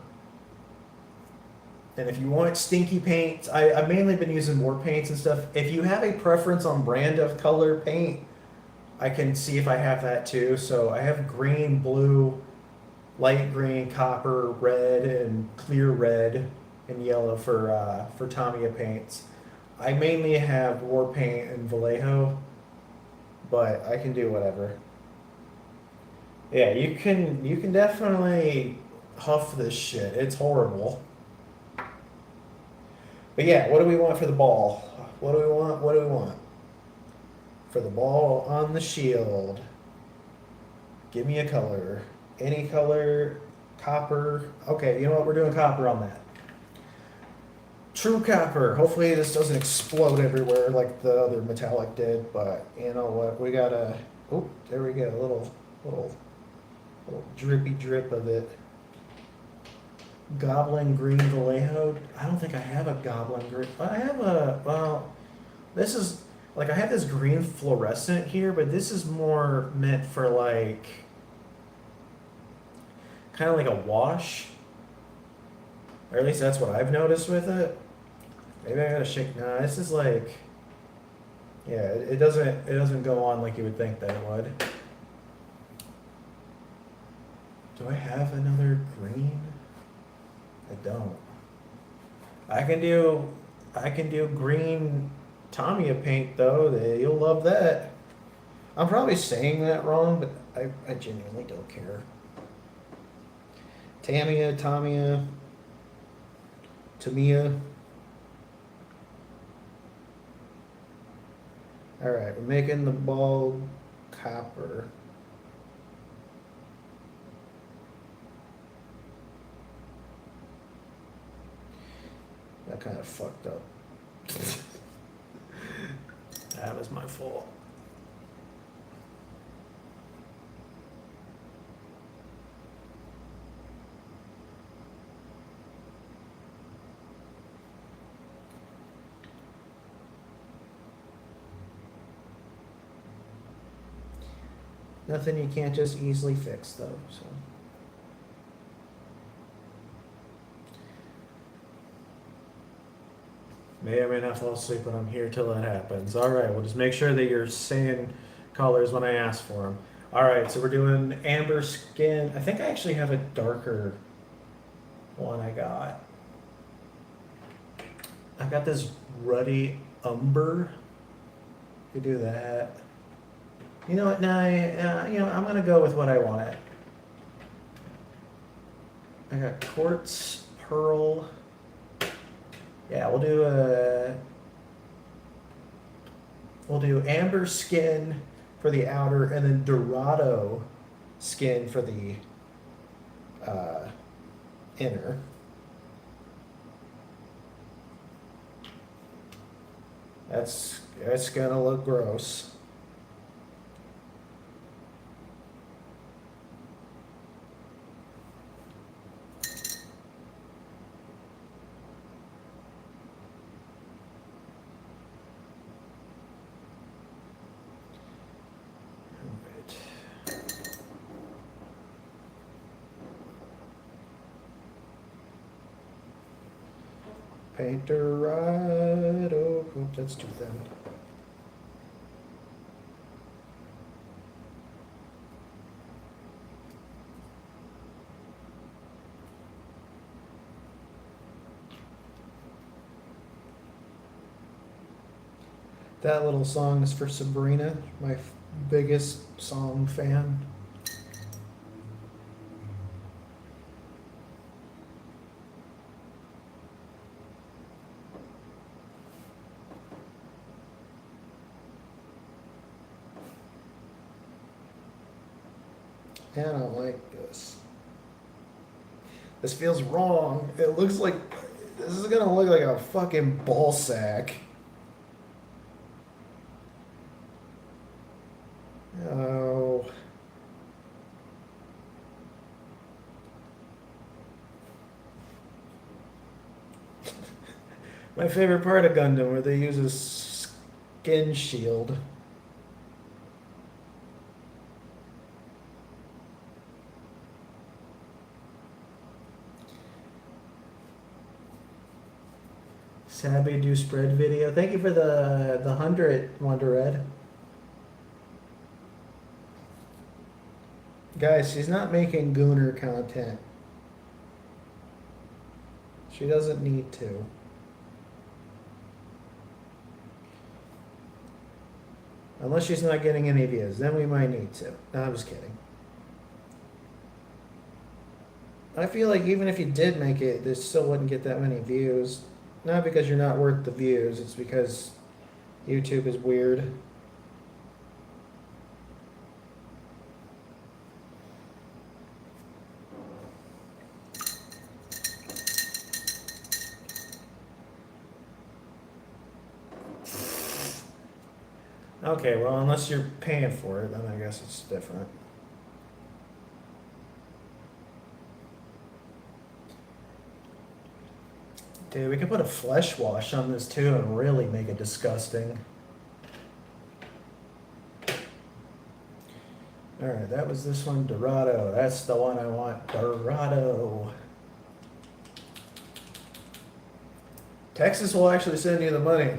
A: And if you want stinky paint, I've mainly been using war paints and stuff. If you have a preference on brand of color paint, I can see if I have that too. So I have green, blue, light green, copper, red, and clear red and yellow for Tamiya paints. I mainly have war paint and Vallejo, but I can do whatever. Yeah, you can definitely huff this shit. It's horrible. But yeah, what do we want for the ball? What do we want? What do we want? For the ball on the shield. Give me a color. Any color. Copper. Okay, you know what? We're doing copper on that.
B: True copper. Hopefully this doesn't explode everywhere like the other metallic did, but you know what? We got a, oh, there we go, little drippy drip of it. Goblin green Vallejo. I don't think I have a goblin green. I have a, well, this is, like I have this green fluorescent here, but this is more meant for like, kind of like a wash. Or at least that's what I've noticed with it. Maybe I gotta shake. Nah, this is like, yeah, it doesn't go on like you would think that it would. Do I have another green? I don't. I can do green Tamiya paint though. You'll love that. I'm probably saying that wrong, but I genuinely don't care. Tamiya, Tamiya. All right, we're making the ball copper. That kind of fucked up. That was my fault. Nothing you can't just easily fix though, so.
A: May or may not fall asleep when I'm here till that happens. All right, we'll just make sure that you're saying colors when I ask for them. All right, so we're doing amber skin. I think I actually have a darker one I got. I got this ruddy umber. We do that. You know what? Nah, I'm gonna go with what I wanted. I got quartz, pearl. Yeah, we'll do amber skin for the outer, and then Dorado skin for the inner. That's gonna look gross. Paint Dorado. Oops, that's too thin. That little song is for Sabrina, my biggest song fan. I don't like this. This feels wrong. It looks like this is gonna look like a fucking ball sack. Oh. My favorite part of Gundam, where they use a skin shield. Sabby do spread video. Thank you for the 100, Wonder Red. Guys, she's not making Gooner content. She doesn't need to. Unless she's not getting any views, then we might need to. No, I'm just kidding. I feel like even if you did make it, this still wouldn't get that many views. Not because you're not worth the views, it's because YouTube is weird.
B: Okay, well, unless you're paying for it, then I guess it's different. Dude, we could put a flesh wash on this too and really make it disgusting. Alright, that was this one, Dorado. That's the one I want, Dorado. Texas will actually send you the money.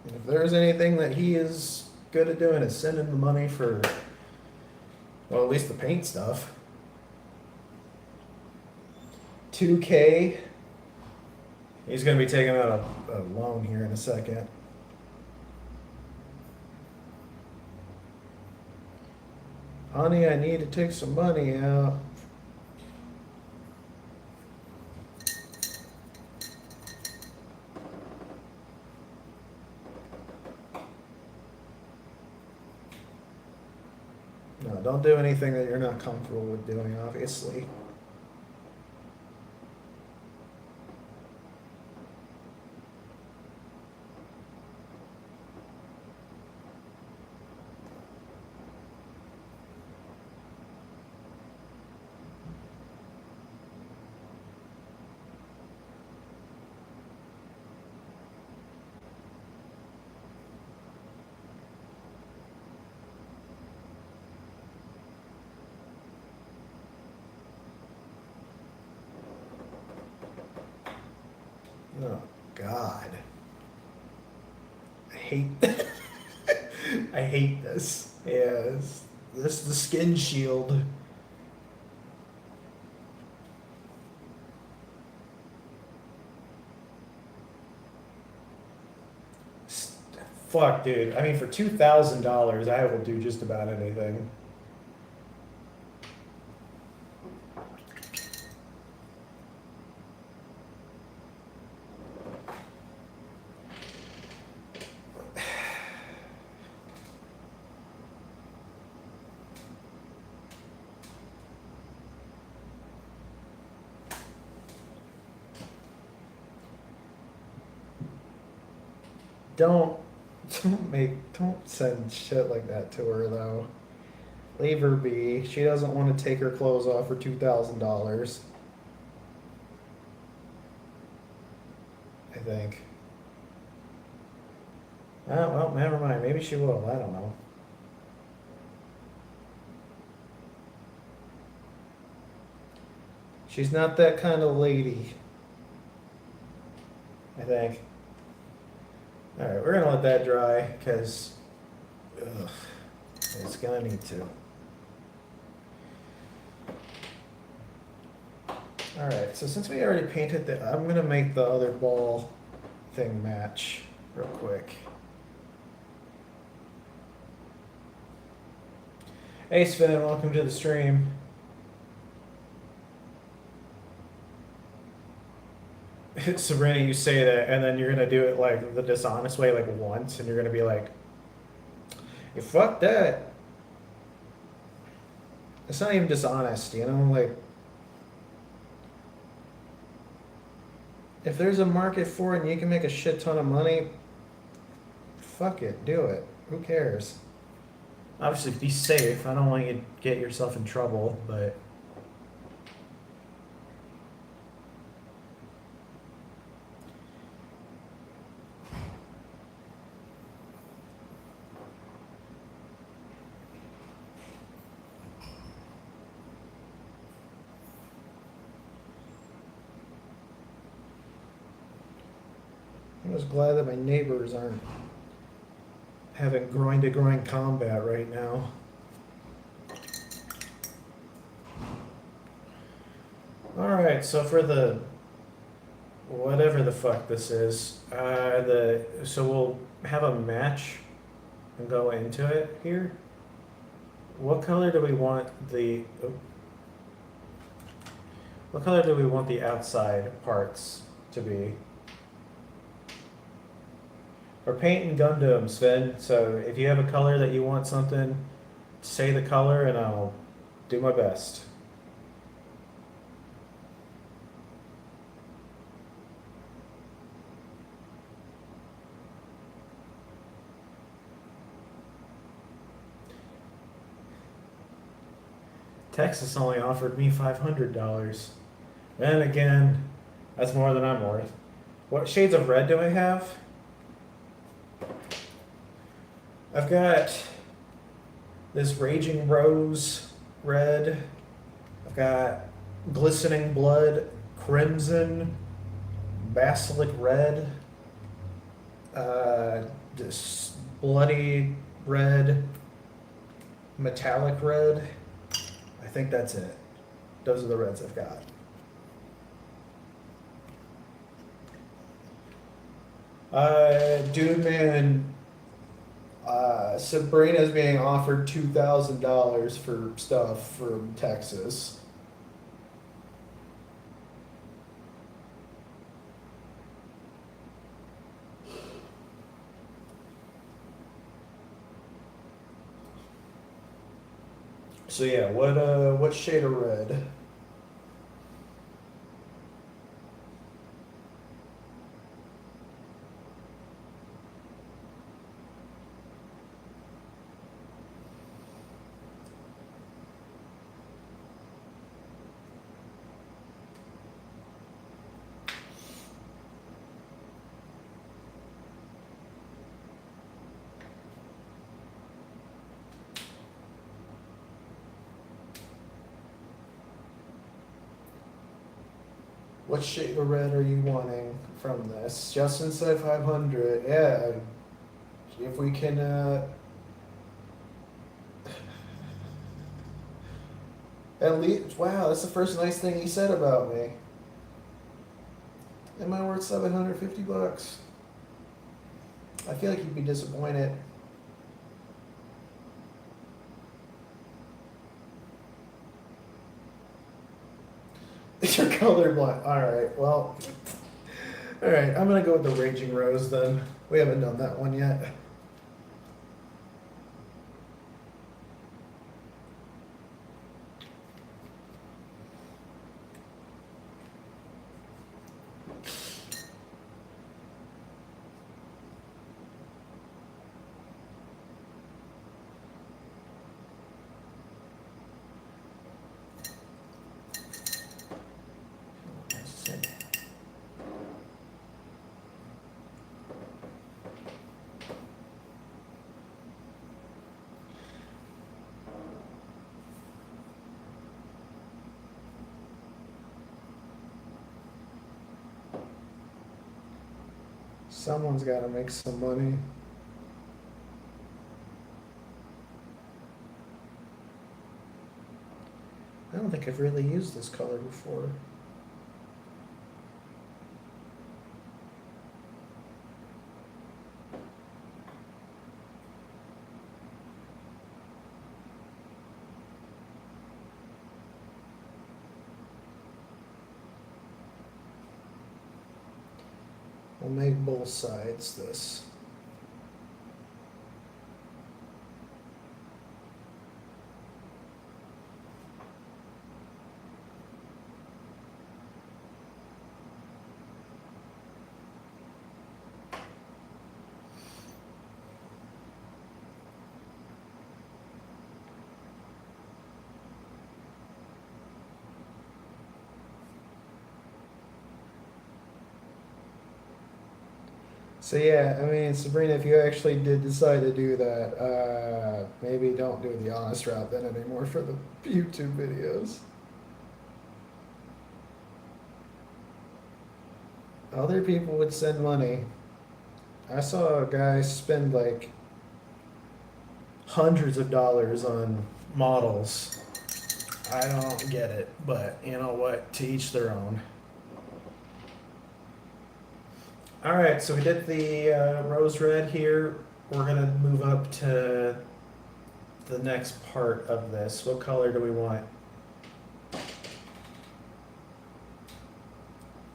B: And if there's anything that he is good at doing, is sending the money for, well, at least the paint stuff. 2K. He's going to be taking out a loan here in a second. Honey, I need to take some money out. No, don't do anything that you're not comfortable with doing, obviously. Oh, God. I hate I hate this. Yeah, this is the skin shield. Fuck, dude. I mean, for $2,000, I will do just about anything. Don't don't send shit like that to her though. Leave her be. She doesn't want to take her clothes off for $2,000. I think. Ah, well, never mind. Maybe she will. I don't know. She's not that kind of lady. I think. All right, we're gonna let that dry because it's gonna need to. All right, so since we already painted that, I'm gonna make the other ball thing match real quick. Hey Sven, welcome to the stream. Sabrina, you say that, and then you're gonna do it like the dishonest way, like once, and you're gonna be like, "You fuck that." It's not even dishonest, you know. Like, if there's a market for it and you can make a shit ton of money, fuck it, do it. Who cares? Obviously, be safe. I don't want you to get yourself in trouble, but. I'm just glad that my neighbors aren't having groin-to-groin combat right now. Alright, so for the whatever the fuck this is, so we'll have a match and go into it here. What color do we want what color do we want the outside parts to be? We're painting Gundam, Sven, so if you have a color that you want something, say the color and I'll do my best.
A: Texas only offered me $500. Then again, that's more than I'm worth. What shades of red do I have? I've got this Raging Rose red. I've got Glistening Blood Crimson, Basilic Red, this Bloody Red, Metallic Red. I think that's it. Those are the reds I've got. Dude, man, Sabrina's being offered $2,000 for stuff from Texas. So yeah, what shade of red? What shade of red are you wanting from this? Justin said 500. Yeah, if we can. At least, wow, that's the first nice thing he said about me. Am I worth $750? I feel like you'd be disappointed. You're colorblind. Alright, well. Alright, I'm gonna go with the Raging Rose then. We haven't done that one yet. Someone's got to make some money. I don't think I've really used this color before. We'll make both sides this. So yeah, I mean, Sabrina, if you actually did decide to do that, maybe don't do the honest route then anymore for the YouTube videos. Other people would send money. I saw a guy spend like hundreds of dollars on models. I don't get it, but you know what? To each their own. All right, so we did the rose red here. We're gonna move up to the next part of this. What color do we want?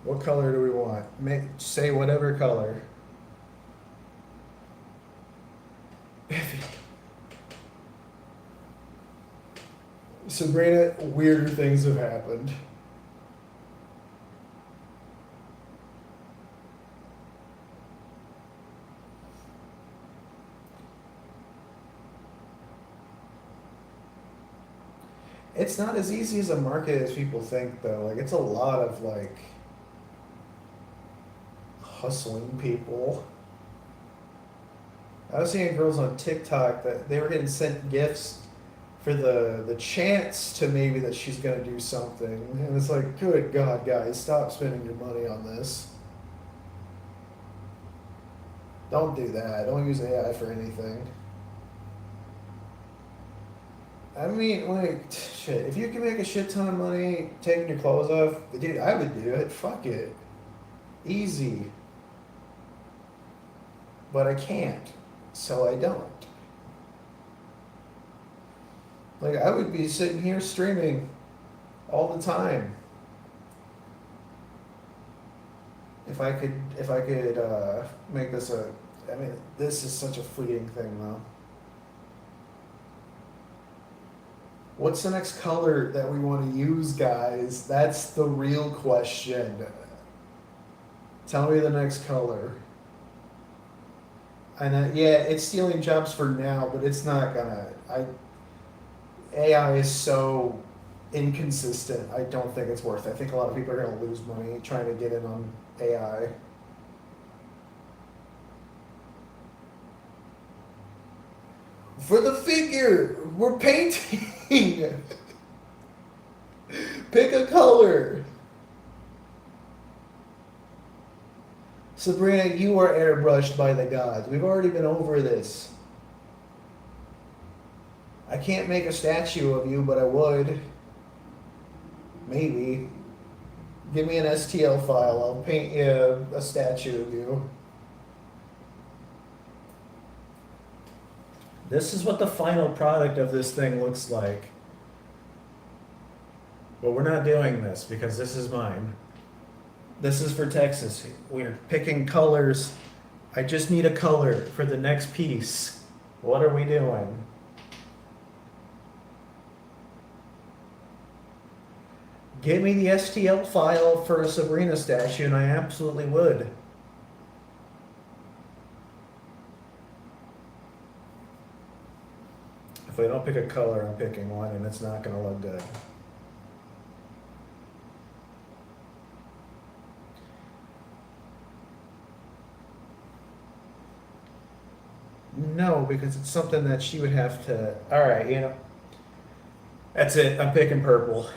A: What color do we want? Say whatever color. Sabrina, weirder things have happened.
B: It's not as easy as a market as people think, though. Like, it's a lot of, like, hustling people. I was seeing girls on TikTok that they were getting sent gifts for the chance to maybe that she's gonna do something, and it's like, good God, guys, stop spending your money on this. Don't do that. Don't use AI for anything. I mean, like, shit. If you can make a shit ton of money taking your clothes off, dude, I would do it. Fuck it, easy. But I can't, so I don't. Like, I would be sitting here streaming all the time if I could make this a. I mean, this is such a fleeting thing, though. What's the next color that we want to use, guys? That's the real question. Tell me the next color. And yeah, it's stealing jobs for now, but it's not gonna. AI is so inconsistent. I don't think it's worth it. I think a lot of people are gonna lose money trying to get in on AI. For the figure, we're painting. Pick a color. Sabrina, you are airbrushed by the gods. We've already been over this. I can't make a statue of you, but I would. Maybe. Give me an STL file. I'll paint you a statue of you.
A: This is what the final product of this thing looks like. But we're not doing this because this is mine. This is for Texas. We're picking colors. I just need a color for the next piece. What are we doing? Give me the STL file for a Sabrina statue and I absolutely would. If I don't pick a color, I'm picking one and it's not gonna look good. No, because it's something that she would have to. All right, you know. That's it. I'm picking purple.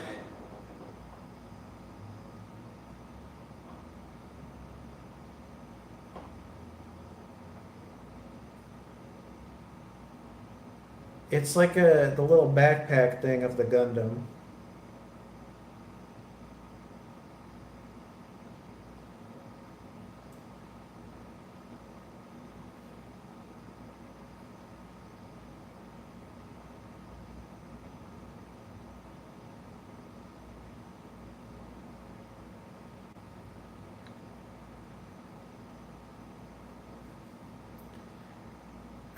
A: It's like the little backpack thing of the Gundam.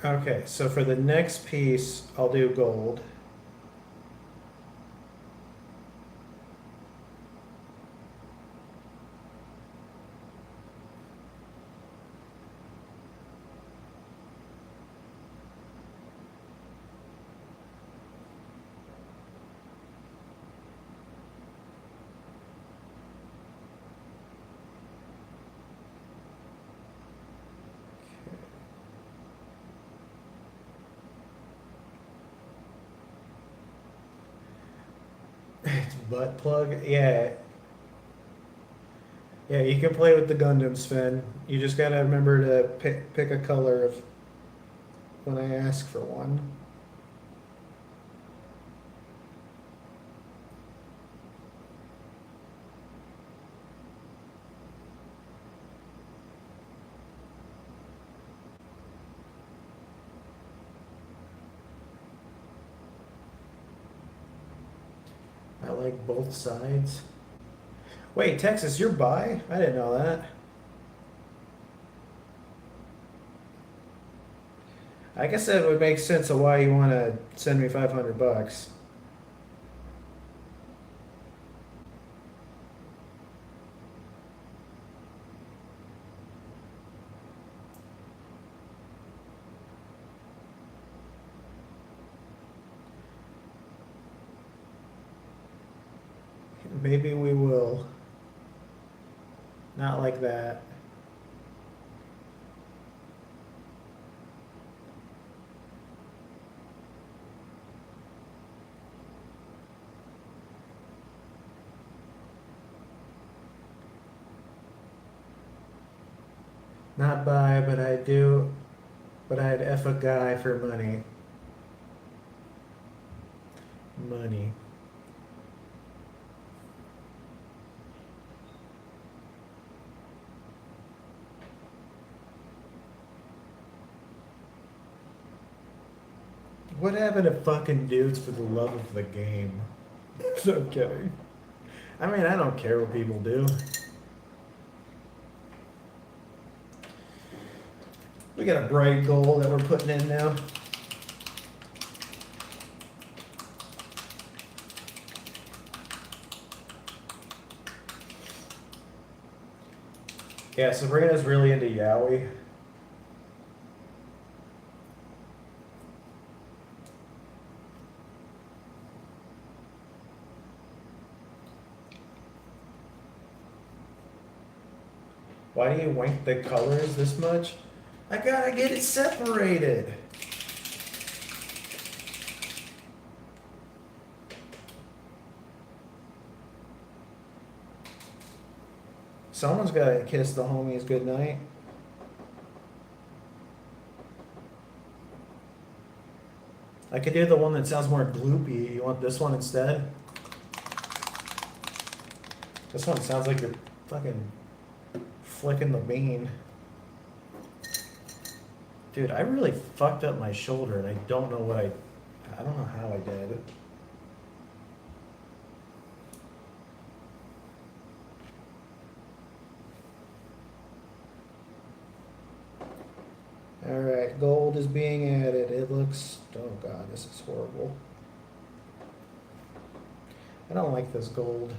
A: Okay, so for the next piece, I'll do gold. It's butt plug. Yeah. Yeah, you can play with the Gundams, Finn. You just gotta remember to pick a color of when I ask for one. I like both sides. Wait, Texas, you're bi? I didn't know that. I guess that would make sense of why you want to send me $500. Maybe we will. Not like that. Not buy, but I do. But I'd F a guy for money. Money. What happened to fucking dudes for the love of the game? No kidding. I mean, I don't care what people do. We got a bright goal that we're putting in now. Yeah, Sabrina's really into yaoi. Why do you wank the colors this much? I gotta get it separated. Someone's gotta kiss the homies goodnight. I could do the one that sounds more gloopy. You want this one instead? This one sounds like you're fucking flicking the bean. Dude, I really fucked up my shoulder and I don't know what I don't know how I did. Alright, gold is being added. It looks, oh god, this is horrible. I don't like this gold.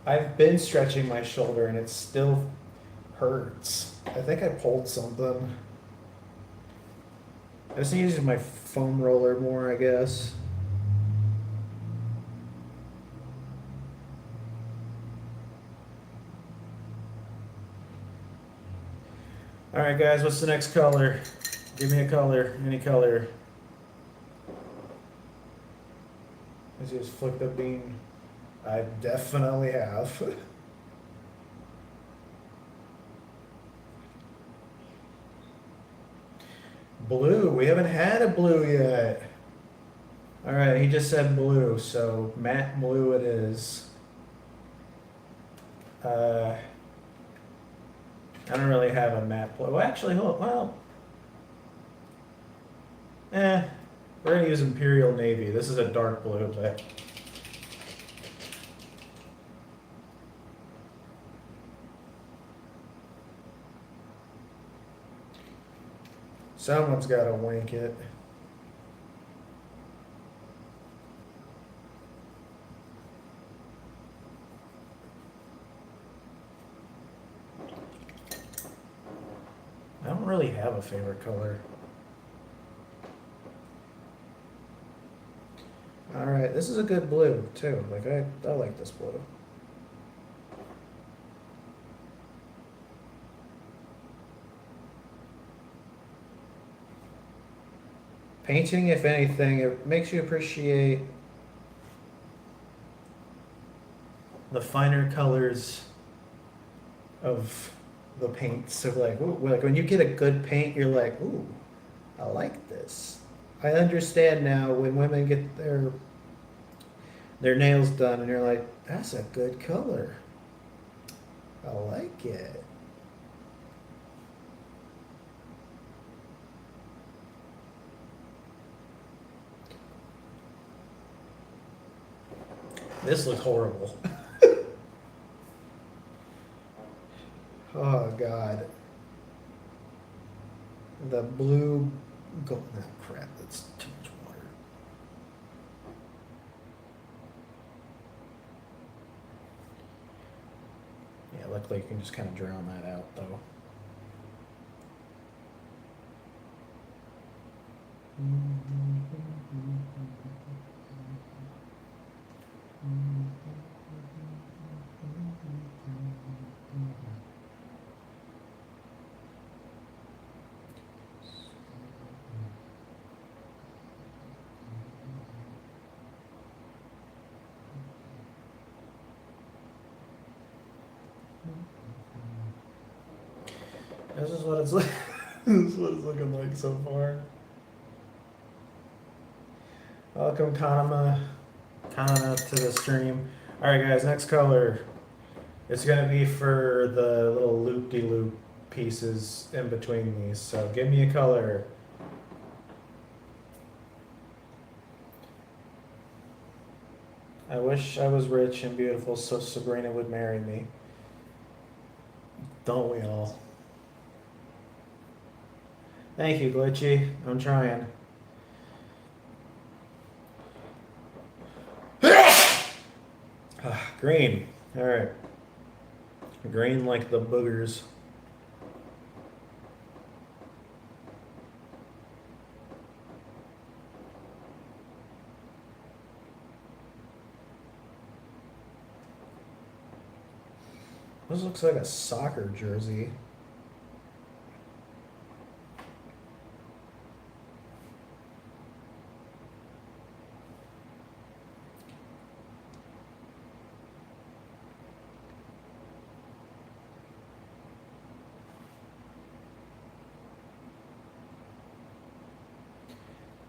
A: I've been stretching my shoulder and it still hurts. I think I pulled something. I just need to use my foam roller more, I guess. Alright guys, what's the next color? Give me a color, any color. Let's just flick the bean. I definitely have. Blue, we haven't had a blue yet. Alright, he just said blue, so matte blue it is. I don't really have a matte blue. Well, actually, well, we're gonna use Imperial Navy. This is a dark blue, but someone's gotta wink it. I don't really have a favorite color. Alright, this is a good blue too. Like I like this blue. Painting, if anything, it makes you appreciate the finer colors of the paints. So like, ooh, like when you get a good paint, you're like, ooh, I like this. I understand now when women get their nails done and you're like, that's a good color. I like it. This looks horrible. Oh god. The blue gold. No crap, that's too much water. Luckily, you can just kind of drown that out, though. This is what it's like. This is what it's looking like so far. Welcome, Kanama to the stream. All right, guys. Next color. It's gonna be for the little loop-de-loop pieces in between these. So give me a color. I wish I was rich and beautiful so Sabrina would marry me. Don't we all? Thank you, Glitchy. I'm trying. Green. All right. Green like the boogers. This looks like a soccer jersey.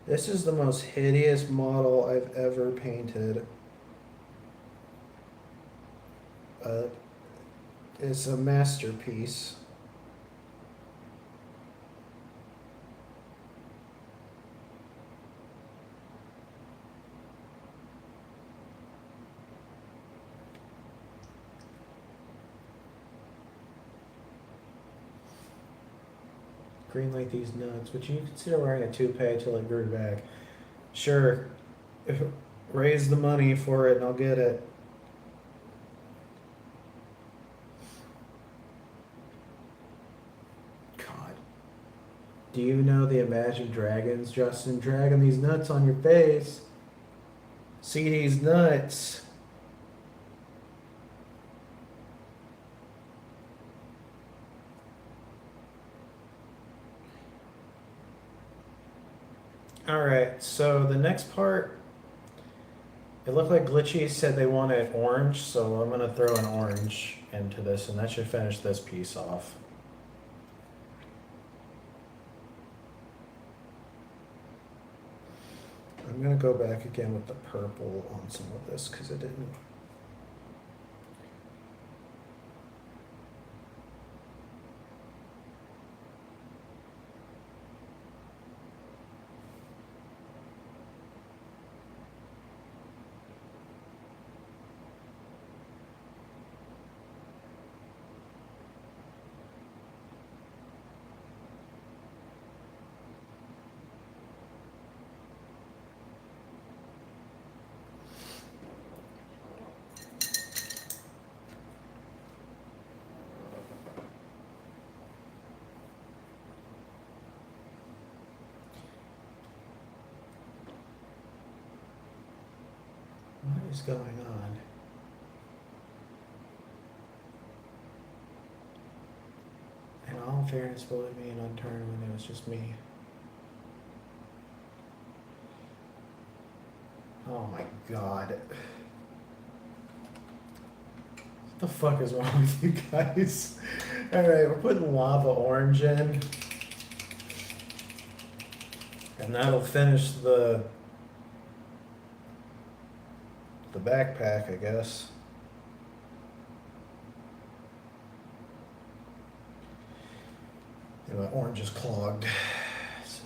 A: This is the most hideous model I've ever painted. It's a masterpiece. Green like these nuts. Would you consider wearing a toupee till it grew back? Sure. Raise the money for it and I'll get it. God. Do you know the Imagine Dragons, Justin? Dragging these nuts on your face. See these nuts. Alright, so the next part, it looked like Glitchy said they wanted orange, so I'm going to throw an orange into this, and that should finish this piece off. I'm going to go back again with the purple on some of this, because it didn't... What is going on? In all fairness, believe me, and unturned when it was just me. Oh my god. What the fuck is wrong with you guys? Alright, we're putting lava orange in. And that'll finish the backpack, I guess. And my orange is clogged. So,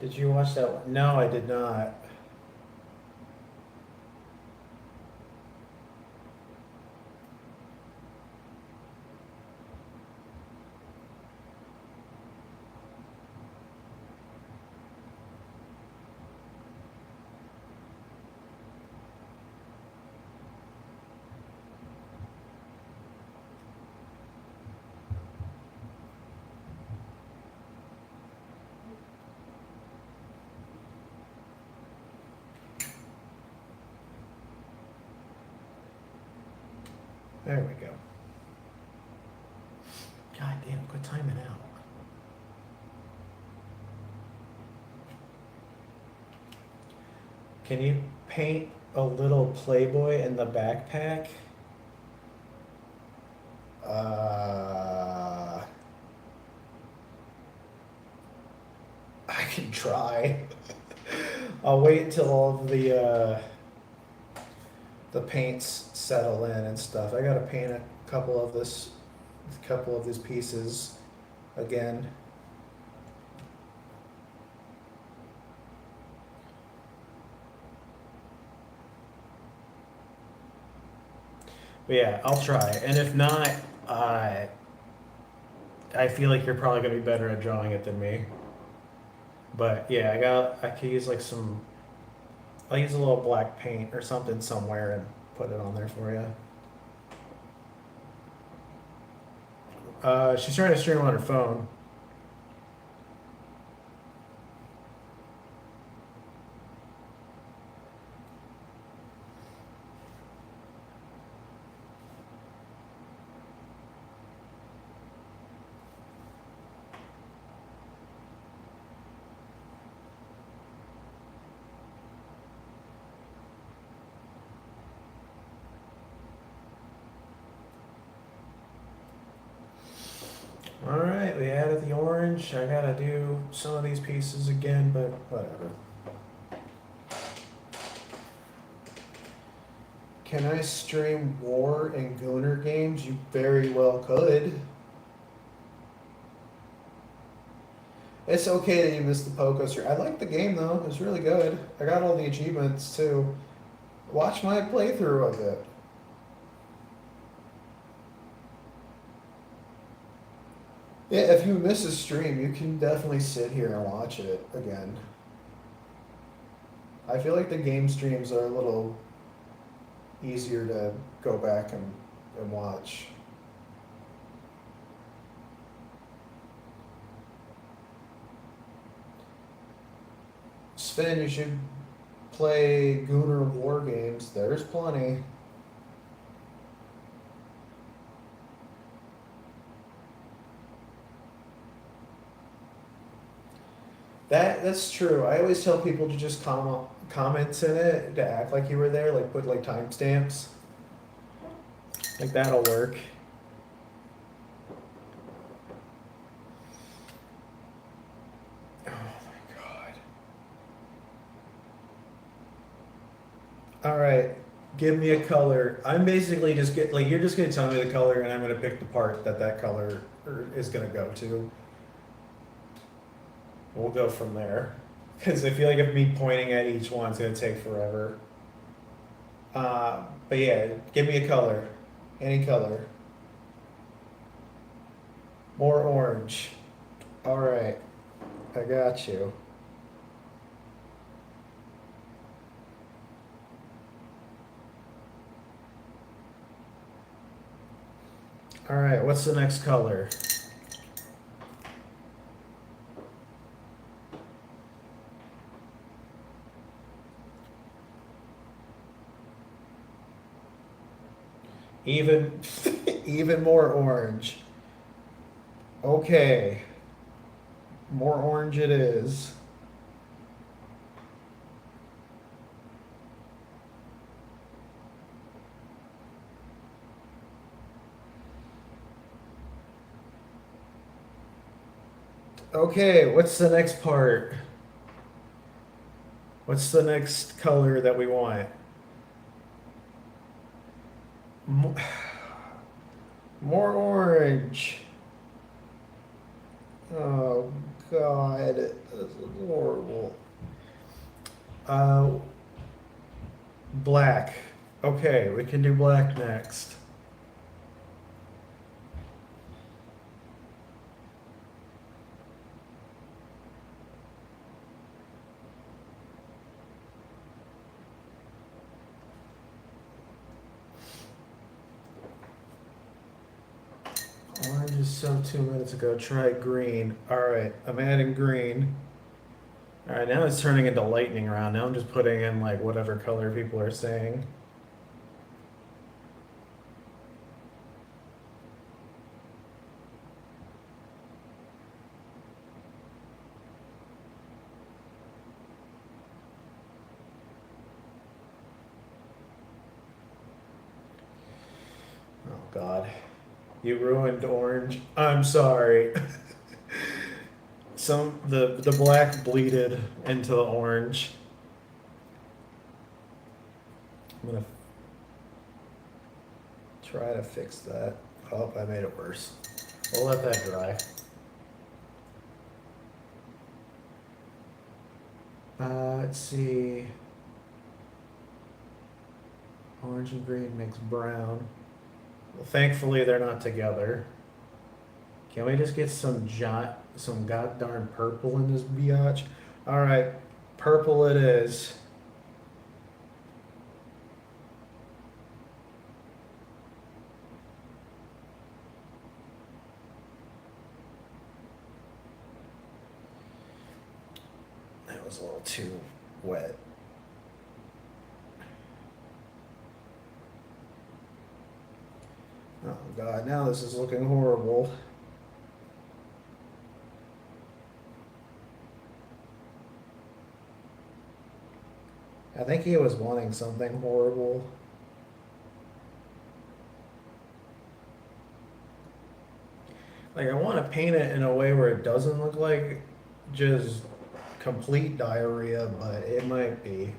B: Did you watch that one? No, I did not. There we go. God damn, quit timing out. Can you paint a little Playboy in the backpack? I can try. I'll wait until all of the paints settle in and stuff. I gotta paint a couple of these pieces again. But yeah, I'll try. And if not, I feel like you're probably gonna be better at drawing it than me. But yeah, I could use like I'll use a little black paint or something somewhere and put it on there for you. She's trying to stream on her phone. All right, we added the orange. I gotta do some of these pieces again, but whatever. Can I stream War and Gooner games? You very well could. It's okay that you missed the Poco stream. I like the game though. It was really good. I got all the achievements too. Watch my playthrough of it. Yeah, if you miss a stream, you can definitely sit here and watch it again. I feel like the game streams are a little easier to go back and watch. Sven, you should play Gooner War games. There's plenty. That's true. I always tell people to just comments in it to act like you were there, like put like timestamps. Like that'll work. Oh my god. All right, give me a color. I'm basically just you're just gonna tell me the color, and I'm gonna pick the part that color is gonna go to. We'll go from there. Because I feel like if me pointing at each one's gonna take forever. But yeah, give me a color. Any color. More orange. Alright. I got you. Alright, what's the next color? Even even more orange. Okay. More orange it is. Okay, what's the next part? What's the next color that we want? More orange. Oh God, this is horrible. Black. Okay, we can do black next. Orange is so 2 minutes ago. Try green. Alright, I'm adding green. Alright, now it's turning into lightning round. Now I'm just putting in like whatever color people are saying. Oh God. You ruined orange. I'm sorry. The black bleeded into the orange. I'm gonna try to fix that. Oh, I made it worse. We'll let that dry. Let's see. Orange and green makes brown. Well, thankfully they're not together. Can we just get some goddamn purple in this biatch? All right, purple it is. That was a little too wet. Oh God, now this is looking horrible. I think he was wanting something horrible. Like, I want to paint it in a way where it doesn't look like just complete diarrhea, but it might be.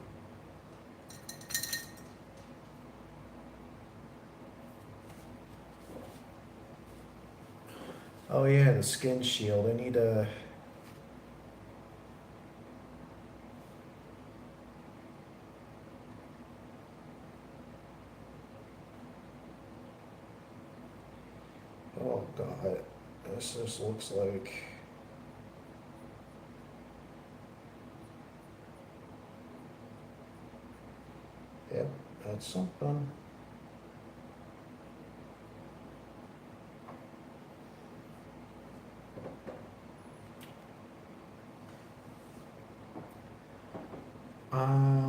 B: Oh yeah, the skin shield. I need to... Oh God, this just looks like... Yep, that's something.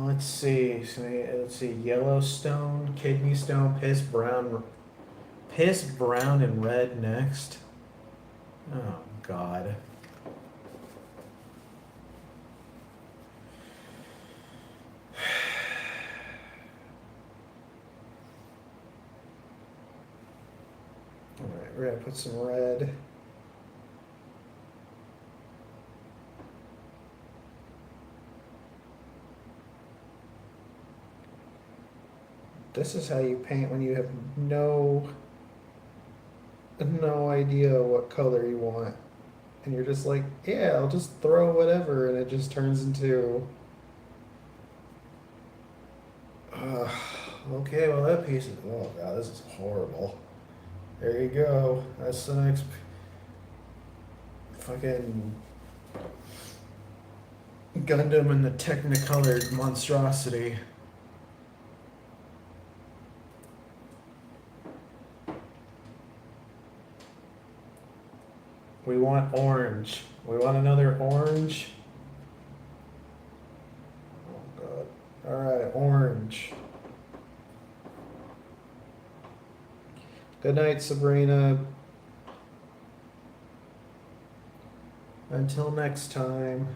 B: Let's see. Let's see. Yellowstone, kidney stone, piss brown, and red next. Oh God. All right, we're gonna put some red. This is how you paint when you have no idea what color you want. And you're just like, yeah, I'll just throw whatever, and it just turns into... okay, well that piece is... Oh God, this is horrible. There you go. That's the next... fucking... Gundam and the Technicolored monstrosity. We want orange. We want another orange. Oh God. Alright, orange. Good night, Sabrina. Until next time.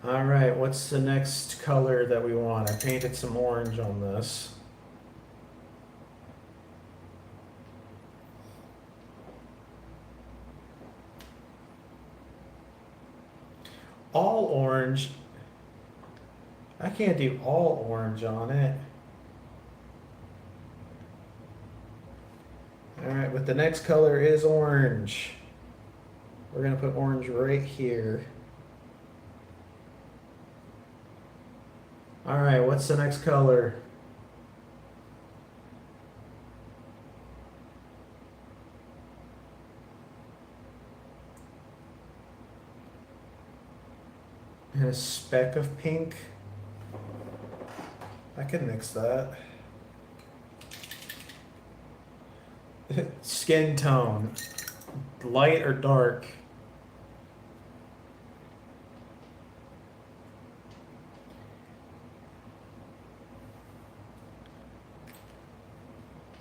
B: All right, what's the next color that we want? I painted some orange on this.
A: all orange. I can't do all orange on it. All right, but the next color is orange. We're gonna put orange right here. All right, what's the next color? And a speck of pink. I can mix that. Skin tone, light or dark?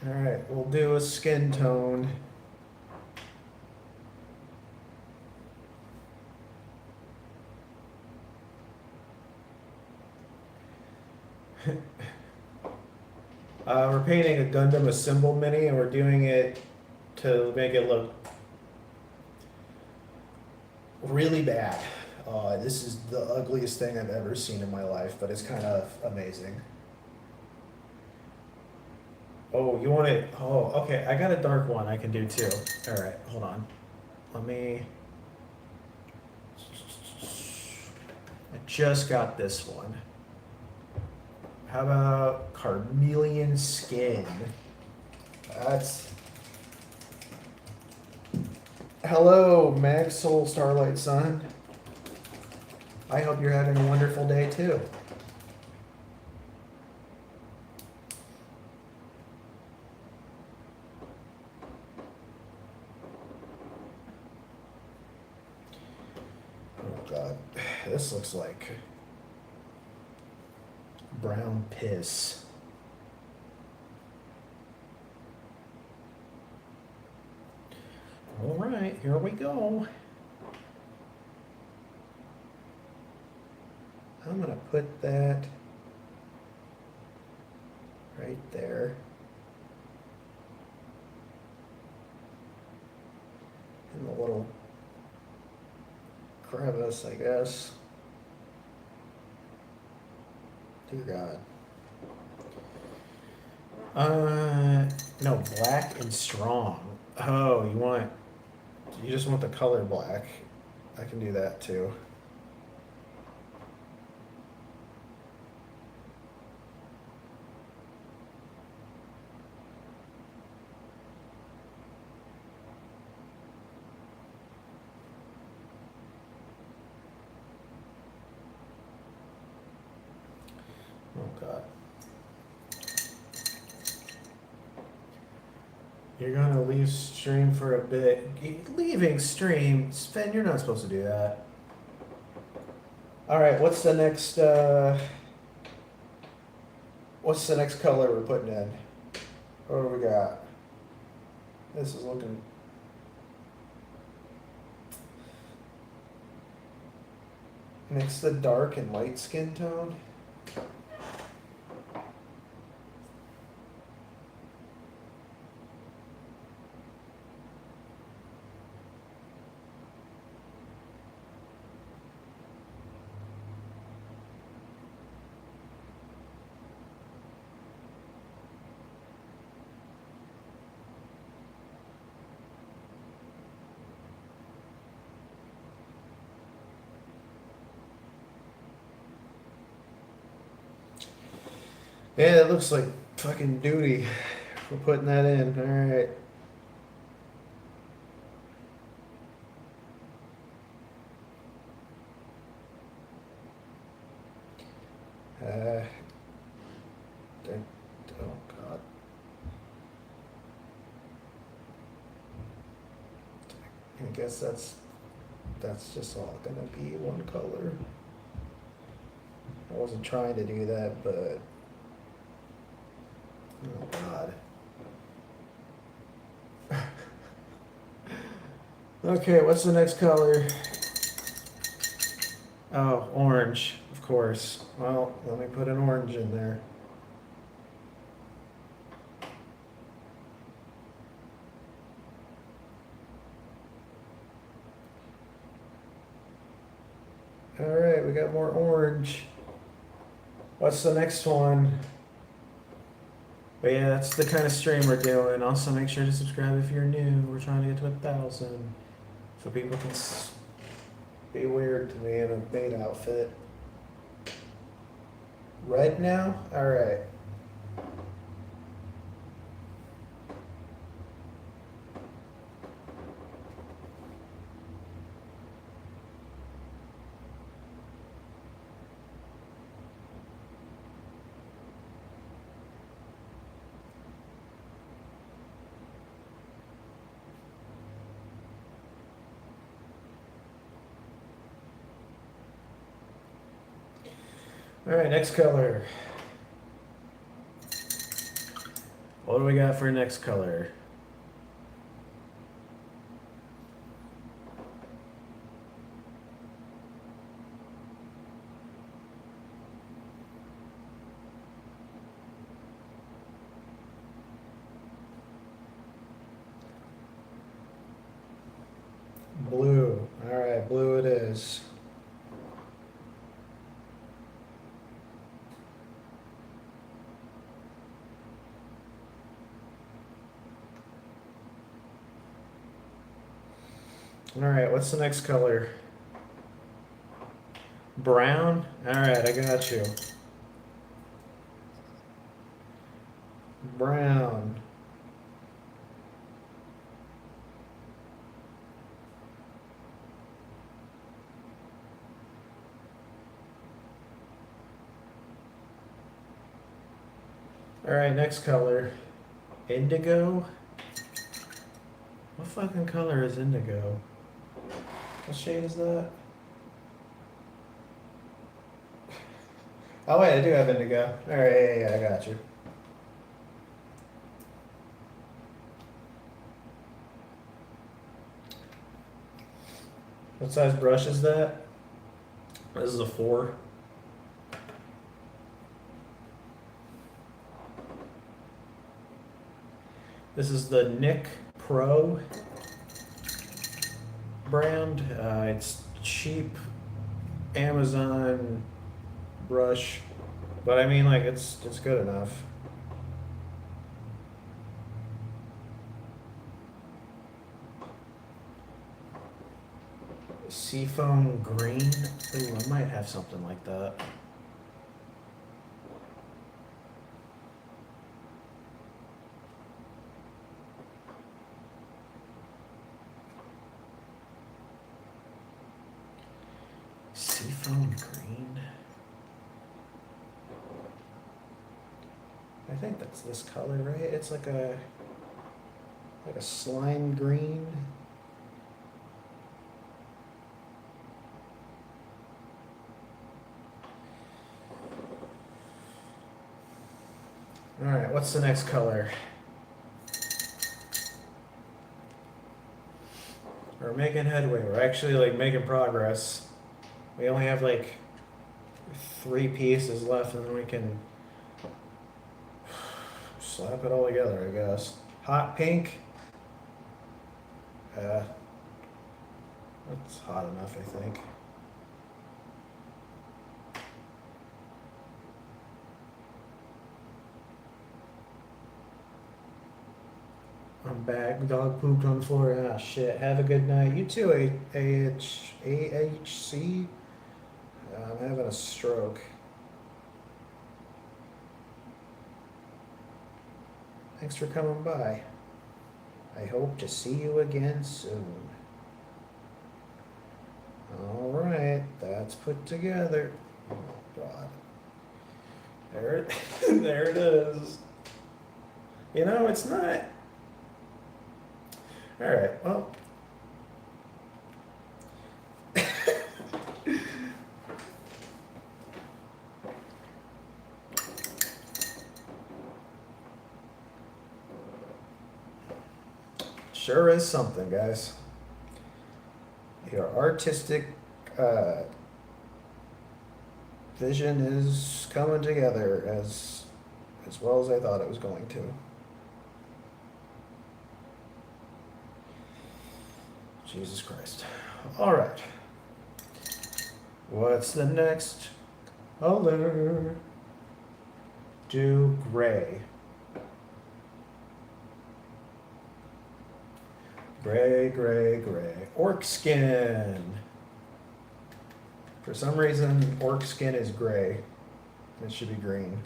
A: All right, we'll do a skin tone. We're painting a Gundam Assemble Mini, and we're doing it to make it look really bad. This is the ugliest thing I've ever seen in my life, but it's kind of amazing. Oh, you want it? Oh, okay. I got a dark one I can do too. All right, hold on. Let me. I just got this one. How about Carmelian Skin? That's. Hello, Maxwell Starlight Sun. I hope you're having a wonderful day too. Oh God, this looks like brown piss. All right, here we go. I'm gonna put that right there. In the little crevice, I guess. Dear God. No, black and strong. Oh, you just want the color black. I can do that too. Oh God. You're gonna leave stream for a bit. Leaving stream? Sven, you're not supposed to do that. Alright, what's the next color we're putting in? What do we got? This is looking. Mix the dark and light skin tone. Yeah, it looks like fucking duty for putting that in. Alright. Oh God. I guess that's just all gonna be one color. I wasn't trying to do that, but oh God. Okay, what's the next color? Oh, orange, of course. Well, let me put an orange in there.
B: Alright, we got more orange. What's the next one? But yeah, that's the kind of stream we're doing. Also, make sure to subscribe if you're new. We're trying to get to 1,000. So people can be weird to me in a maid outfit. Red now? Alright. Alright, next color. What do we got for next color? Blue. Alright, blue it is. Alright, what's the next color? Brown? Alright, I got you. Brown. Alright, next color. Indigo? What fucking color is indigo? What shade is that? Oh wait, I do have indigo. Alright, yeah, I got you. What size brush is that? This is a 4. This is the Nick Pro brand. It's cheap Amazon brush, but I mean, like, it's good enough. Seafoam green. Ooh, I might have something like that. Seafoam green. I think that's this color, right? It's like a slime green. All right, what's the next color? We're making headway. We're actually like making progress. We only have like 3 pieces left, and then we can slap it all together, I guess. Hot pink. That's hot enough, I think. I'm back. Dog pooped on the floor. Ah, shit. Have a good night. You too, AHC. I'm having a stroke. Thanks for coming by. I hope to see you again soon. All right, that's put together. Oh, God. There it is. You know, it's not. All right, well. Sure is something, guys. Your artistic vision is coming together as well as I thought it was going to. Jesus Christ. All right. What's the next color? Do gray. Gray, gray, gray. Orc skin. For some reason, orc skin is gray. It should be green.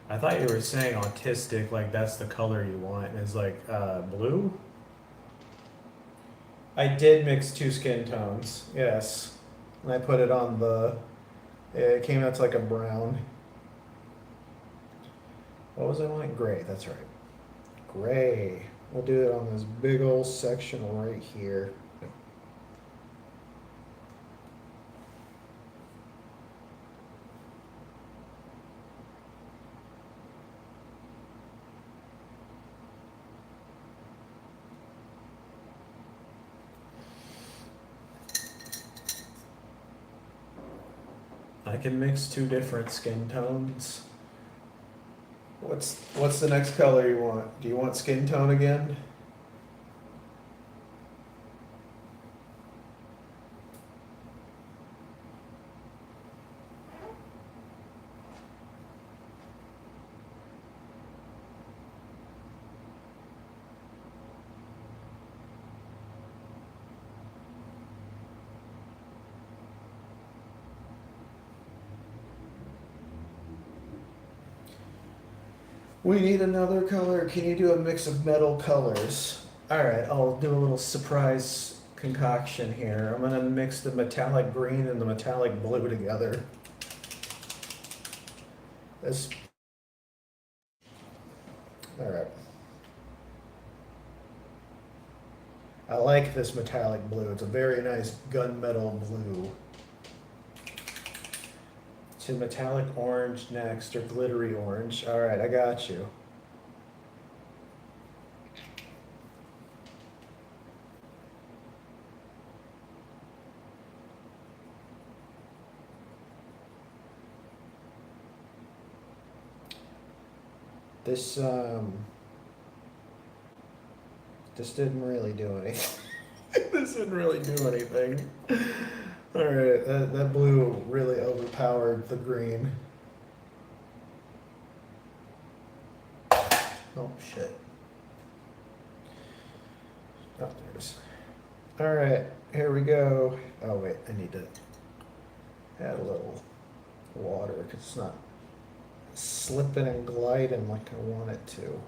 B: I thought you were saying autistic, like that's the color you want, and it's like blue? I did mix two skin tones, yes. And I put it on the, it came out to like a brown. What was I wanting? Gray, that's right. Gray. We'll do it on this big old section right here. I can mix two different skin tones. What's the next color you want? Do you want skin tone again? We need another color. Can you do a mix of metal colors? All right, I'll do a little surprise concoction here. I'm gonna mix the metallic green and the metallic blue together. This. All right. I like this metallic blue. It's a very nice gunmetal blue. To metallic orange next, or glittery orange. All right, I got you. This didn't really do anything. This didn't really do anything. All right, that blue really overpowered the green. Oh shit. Oh, there it is. All right, here we go. Oh wait, I need to add a little water because it's not slipping and gliding like I want it to.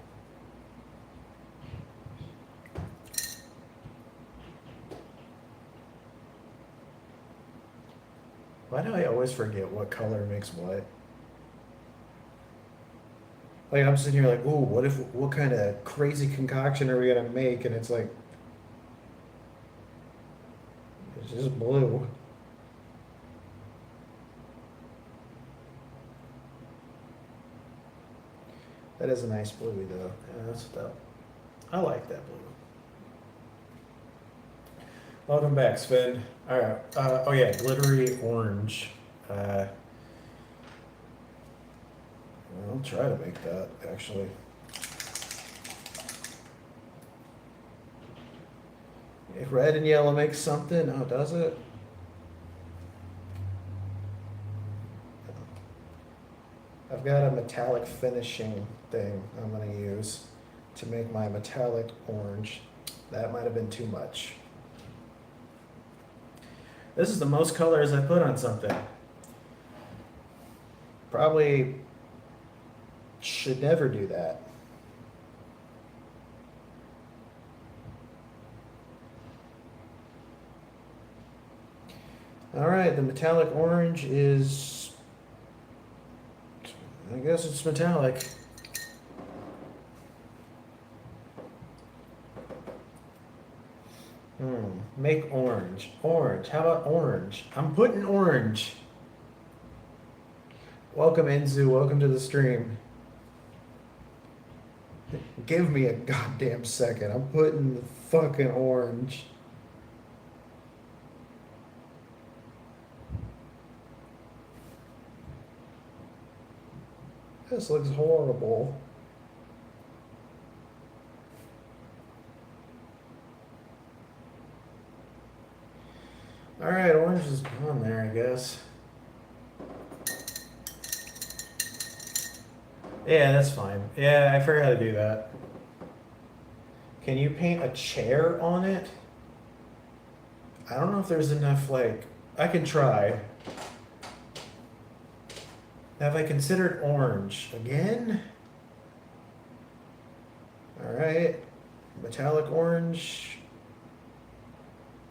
B: Why do I always forget what color makes what? Like I'm sitting here like, ooh, what kind of crazy concoction are we gonna make? And it's like, it's just blue. That is a nice bluey though. Yeah, that's dope. I like that blue. Welcome back, Sven. All right. Oh yeah, glittery orange. I'll try to make that actually. If red and yellow makes something, oh, does it? I've got a metallic finishing thing I'm gonna use to make my metallic orange. That might have been too much. This is the most colors I put on something. Probably should never do that. All right, the metallic orange is, I guess it's metallic. Make orange. Orange. How about orange? I'm putting orange. Welcome, Enzu. Welcome to the stream. Give me a goddamn second. I'm putting the fucking orange. This looks horrible. Alright, orange is on there, I guess. Yeah, that's fine. Yeah, I forgot to do that. Can you paint a chair on it? I don't know if there's enough, like, I can try. Have I considered orange? Again? Alright. Metallic orange.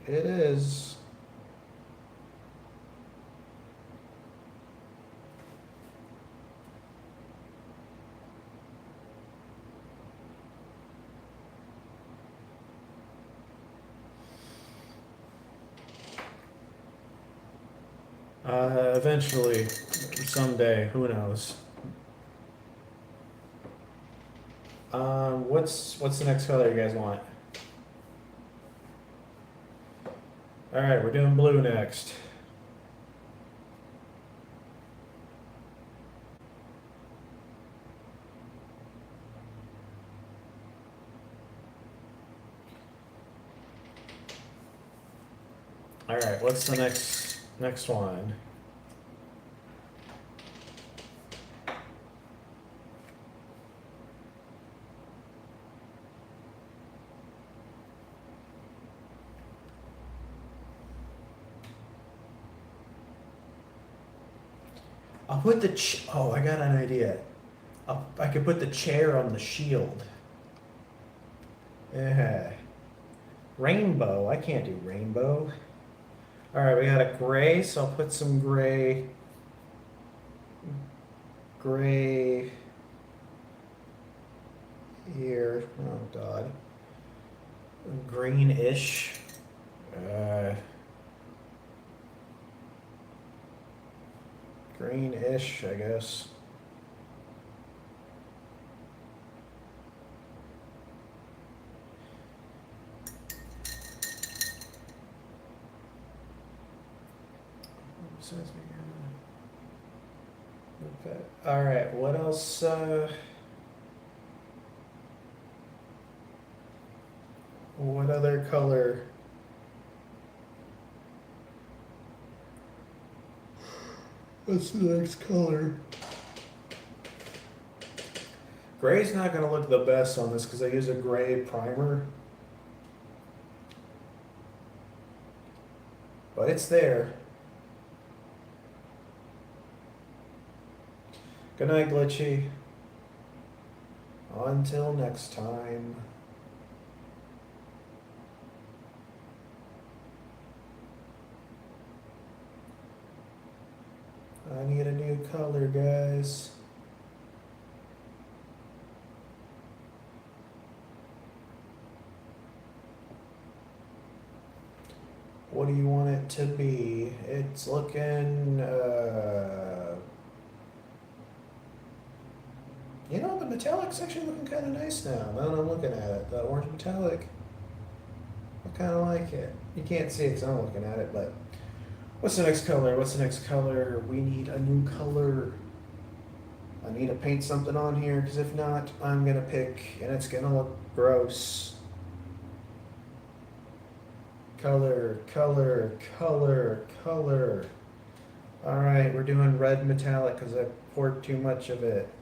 B: It is. Eventually, someday, who knows? What's the next color you guys want? All right, we're doing blue next. All right, what's the next one? I'll put the oh, I got an idea. I could put the chair on the shield. Yeah. Rainbow. I can't do rainbow. All right, we got a gray, so I'll put some gray. Gray here. Oh God. Greenish. Greenish, I guess. All right, what else? What other color? What's the next color? Gray's not going to look the best on this because I use a gray primer. But it's there. Good night, Glitchy. Until next time. I need a new color, guys. What do you want it to be? It's looking, you know, the metallic's actually looking kind of nice now that I'm looking at it. The orange metallic. I kind of like it. You can't see it because I'm looking at it, but what's the next color? What's the next color? We need a new color. I need to paint something on here because if not, I'm going to pick, and it's going to look gross. Color, color, color, color. All right, we're doing red metallic because I poured too much of it.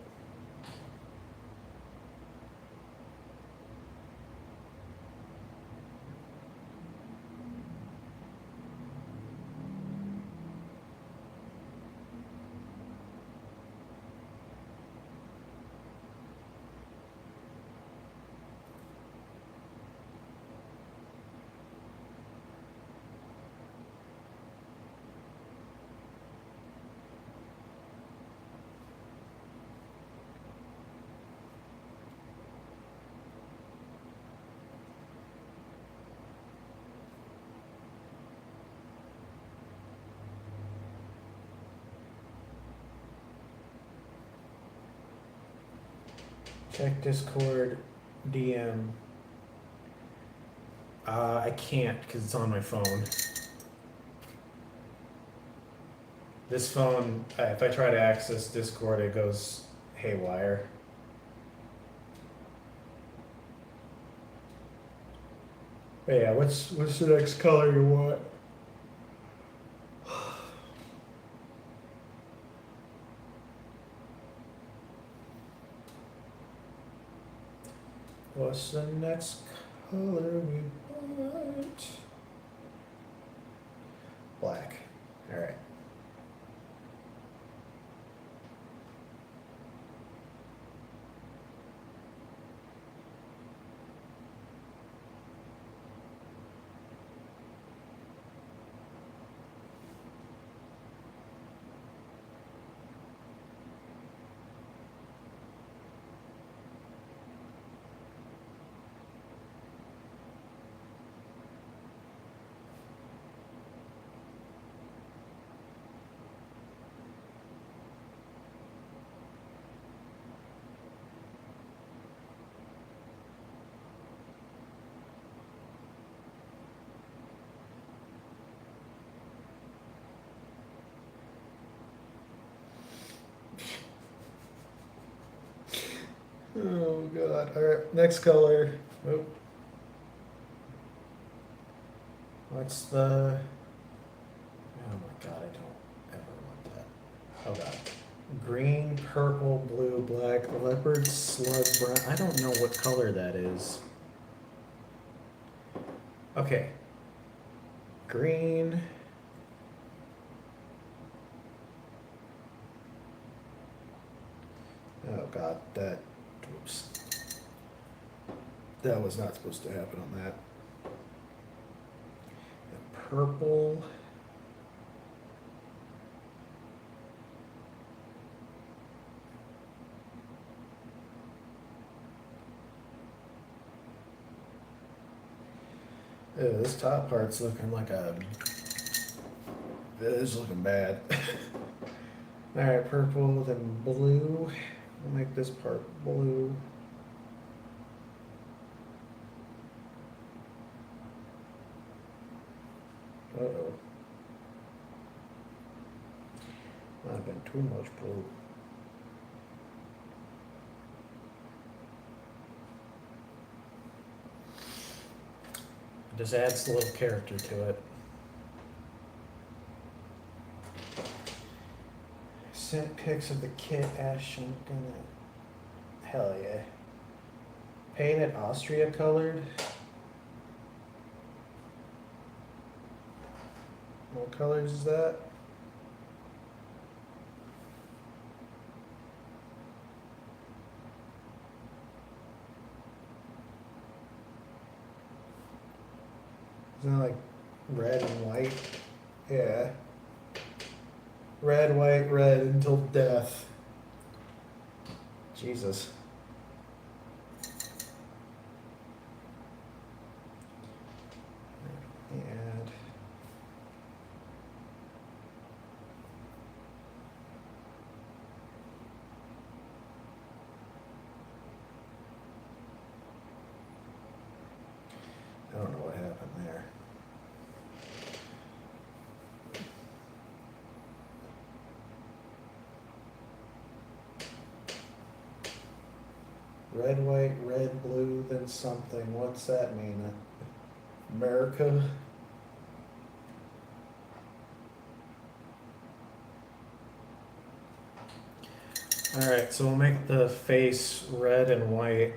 B: Check Discord, DM. I can't because it's on my phone. This phone, if I try to access Discord, it goes haywire. But yeah, what's the next color you want? What's the next color we want? Black. All right. Oh god. All right. Next color. Oh. What's the? Oh my god! I don't ever want that. Oh god. Green, purple, blue, black, leopard, slug, brown. I don't know what color that is. Okay. Green. Oh god, that. Oops. That was not supposed to happen on that. Purple. Ew, this top part's looking like a. It is looking bad. Alright, purple, then blue. We'll make this part blue. Uh-oh. Might have been too much blue. Just adds a little character to it. Sent pics of the kit, Ash. I'm gonna. Hell yeah. Painted Austria colored. What colors is that? Isn't that like red and white? Yeah. Red, white, red until death. Jesus. And I don't know what happened there. Red, white, red, blue, then something. What's that mean? America? Alright, so we'll make the face red and white.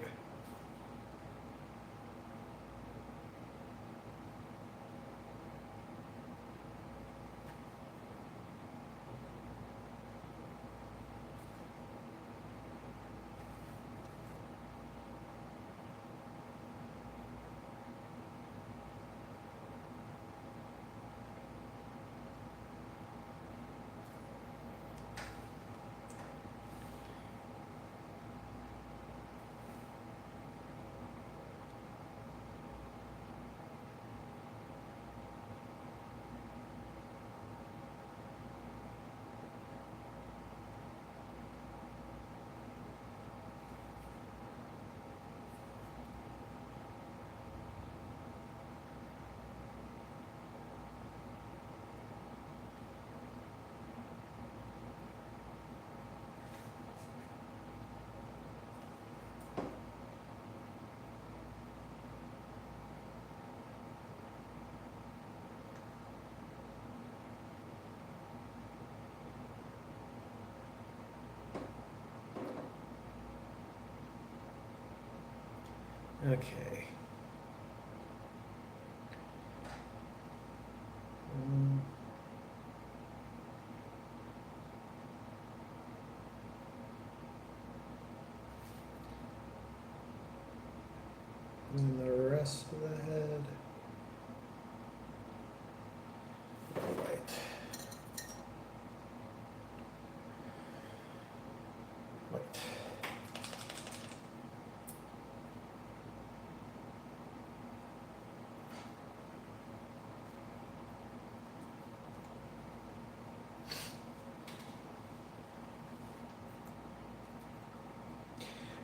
B: Okay. And the rest of the head. White. White.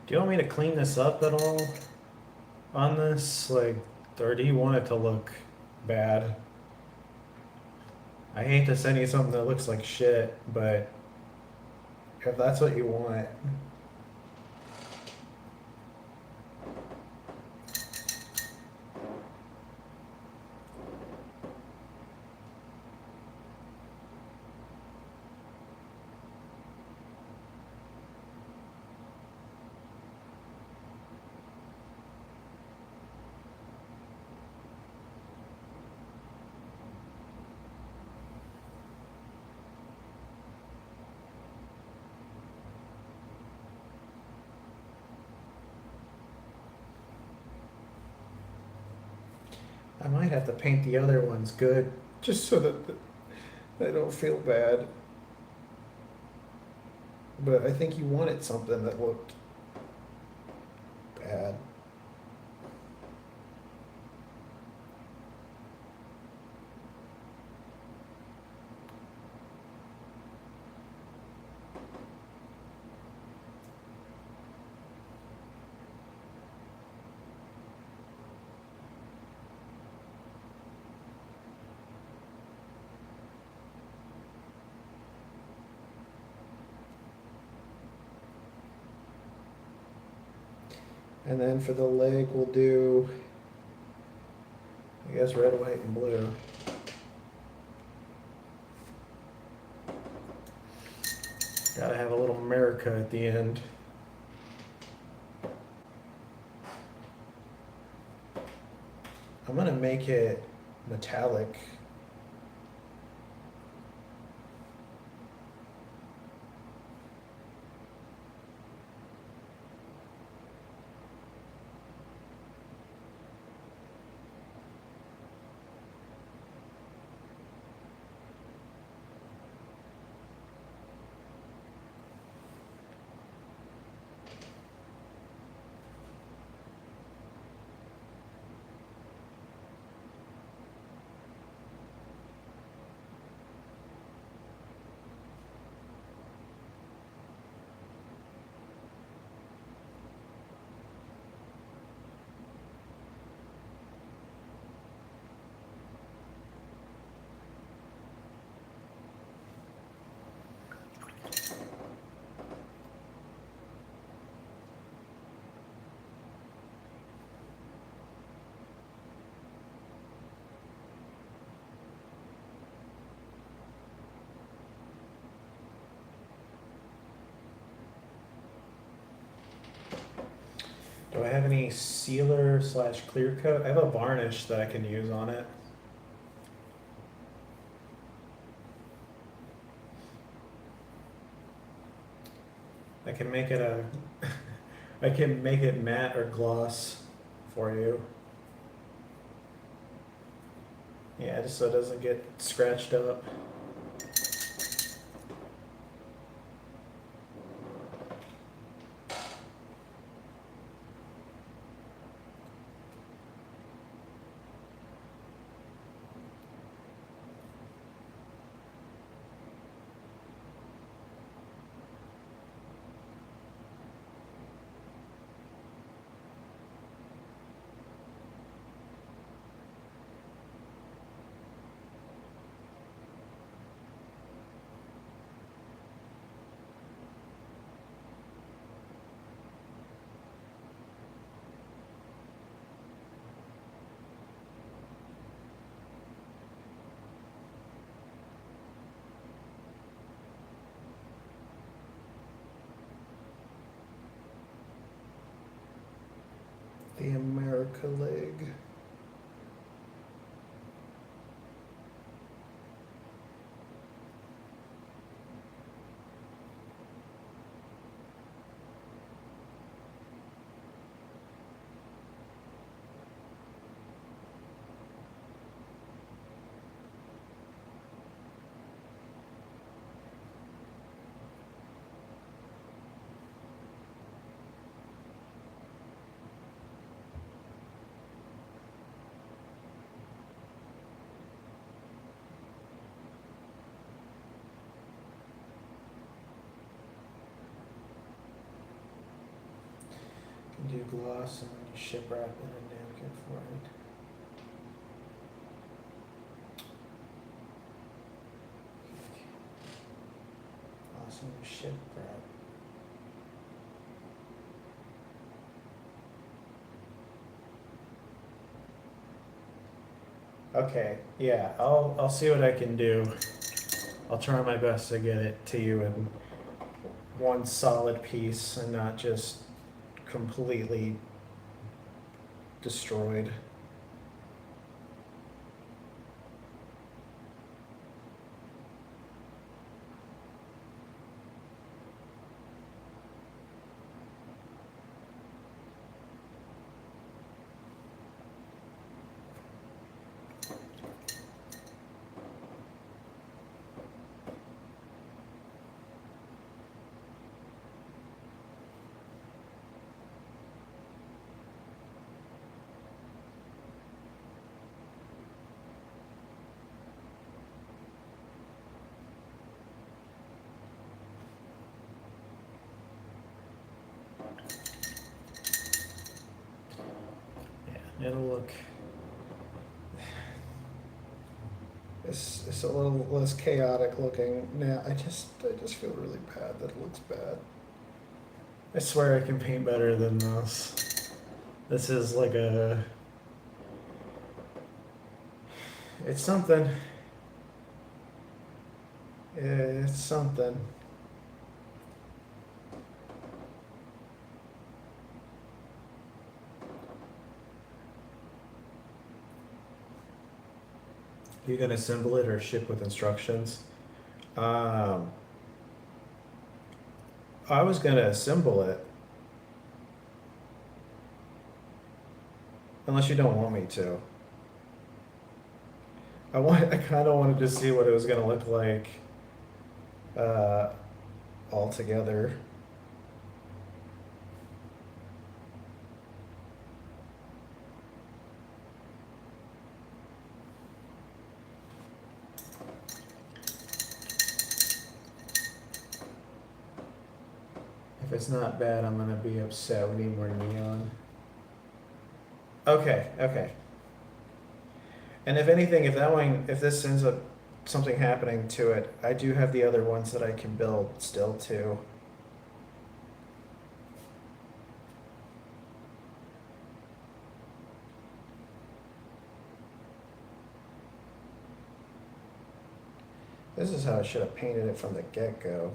B: Do you want me to clean this up at all on this? Like, or do you want it to look bad? I hate to send you something that looks like shit, but if that's what you want. I might have to paint the other ones good, just so that they don't feel bad. But I think you wanted something that looked bad. And then for the leg, we'll do, I guess, red, white, and blue. Gotta have a little America at the end. I'm gonna make it metallic. Do I have any sealer slash clear coat? I have a varnish that I can use on it. I can make it a, I can make it matte or gloss for you. Yeah, just so it doesn't get scratched up. the America League. Do gloss and then you ship wrap in a napkin for it. Awesome ship wrap. Okay, yeah, I'll see what I can do. I'll try my best to get it to you in one solid piece and not just completely destroyed. Yeah, it'll look. It's a little less chaotic looking now. I just feel really bad that it looks bad. I swear I can paint better than this. This is like a. It's something. It's something. You gonna assemble it or ship with instructions? I was gonna assemble it. Unless you don't want me to. I kind of wanted to see what it was gonna look like all together. If it's not bad, I'm gonna be upset. We need more neon. Okay, okay. And if anything, if this ends up something happening to it, I do have the other ones that I can build still too. This is how I should have painted it from the get-go.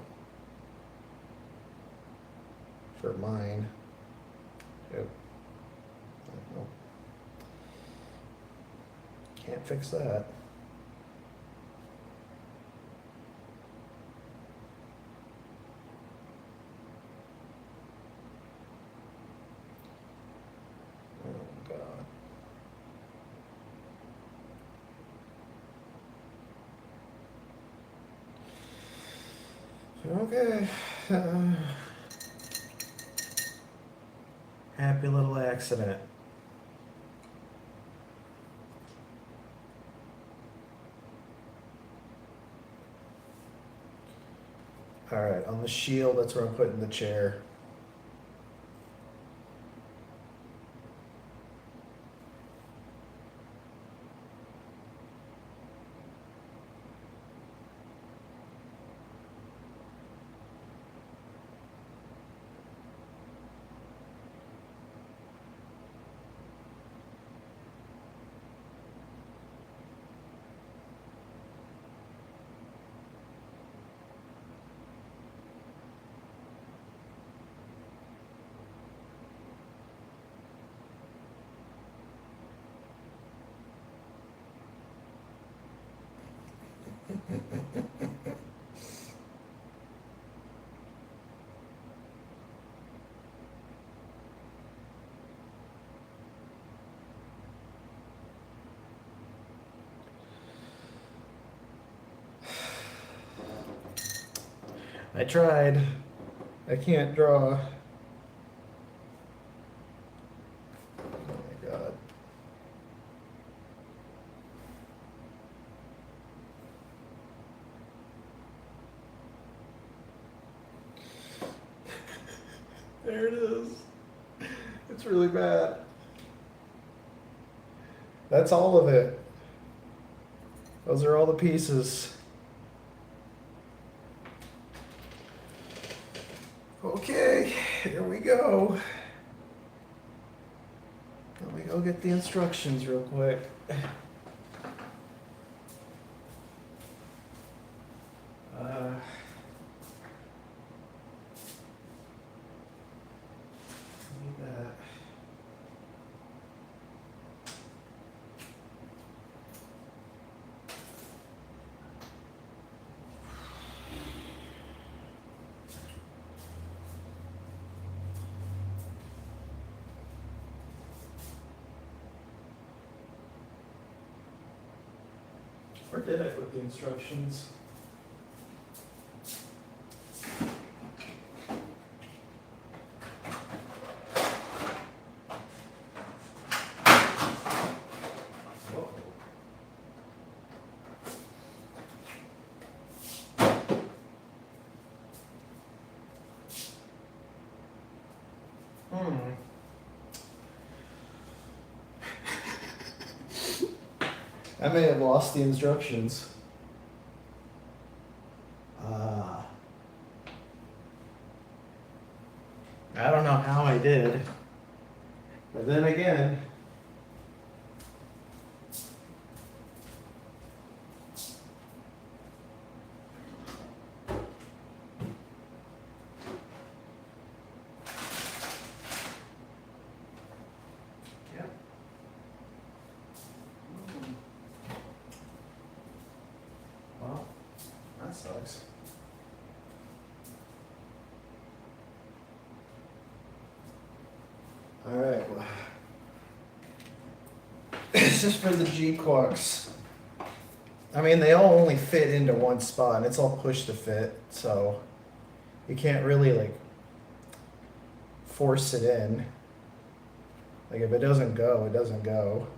B: For mine. Yep. Oh. Can't fix that. Oh God. Okay. Happy little accident. All right, on the shield, that's where I'm putting the chair. I tried. I can't draw. Oh my god. There it is. It's really bad. That's all of it. Those are all the pieces. Okay, here we go. Let me go get the instructions real quick. Need that. Where did I put the instructions? Whoa. I may have lost the instructions. I don't know how I did. But then again, yep. Well, that sucks. All right. Well, this is for the G-Quacks. I mean, they all only fit into one spot, and it's all push to fit, so you can't really like force it in. Like if it doesn't go, it doesn't go.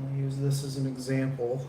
B: I'll use this as an example.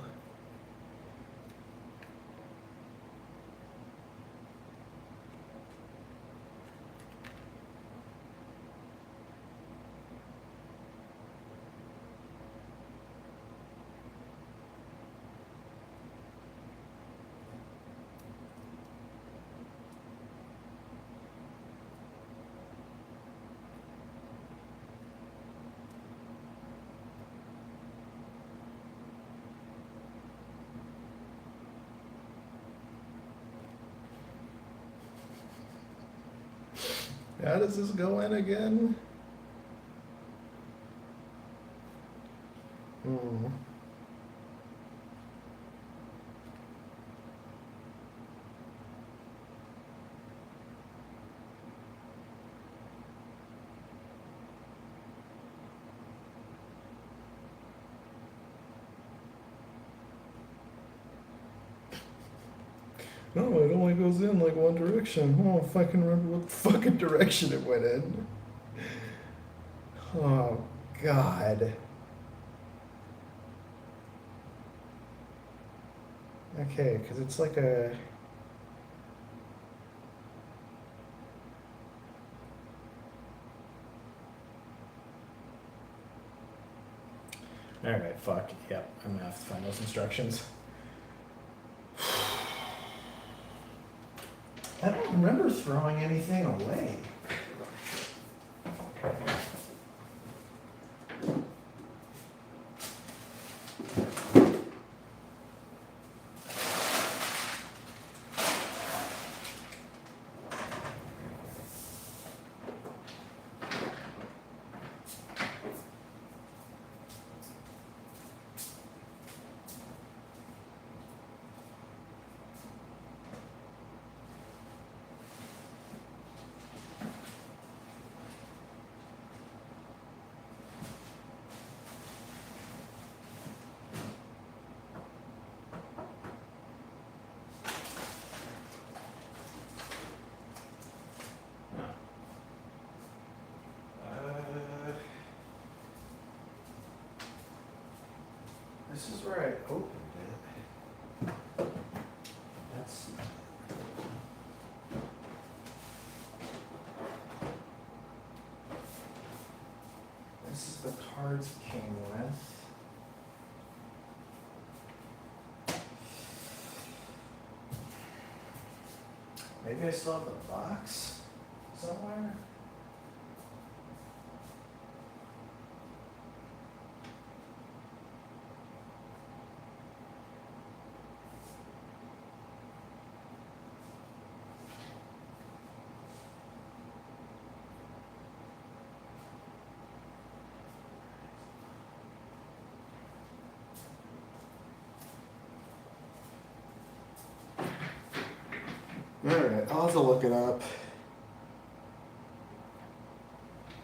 B: How does this go in again? No, it only goes in like one direction. I don't fucking remember what fucking direction it went in. Oh, God. Okay, because it's like a... Alright, fuck. Yep, I'm gonna have to find those instructions. I don't remember throwing anything away. This is where I opened it. That's. This is the cards it came with. Maybe I still have the box somewhere? Alright, I'll have to look it up.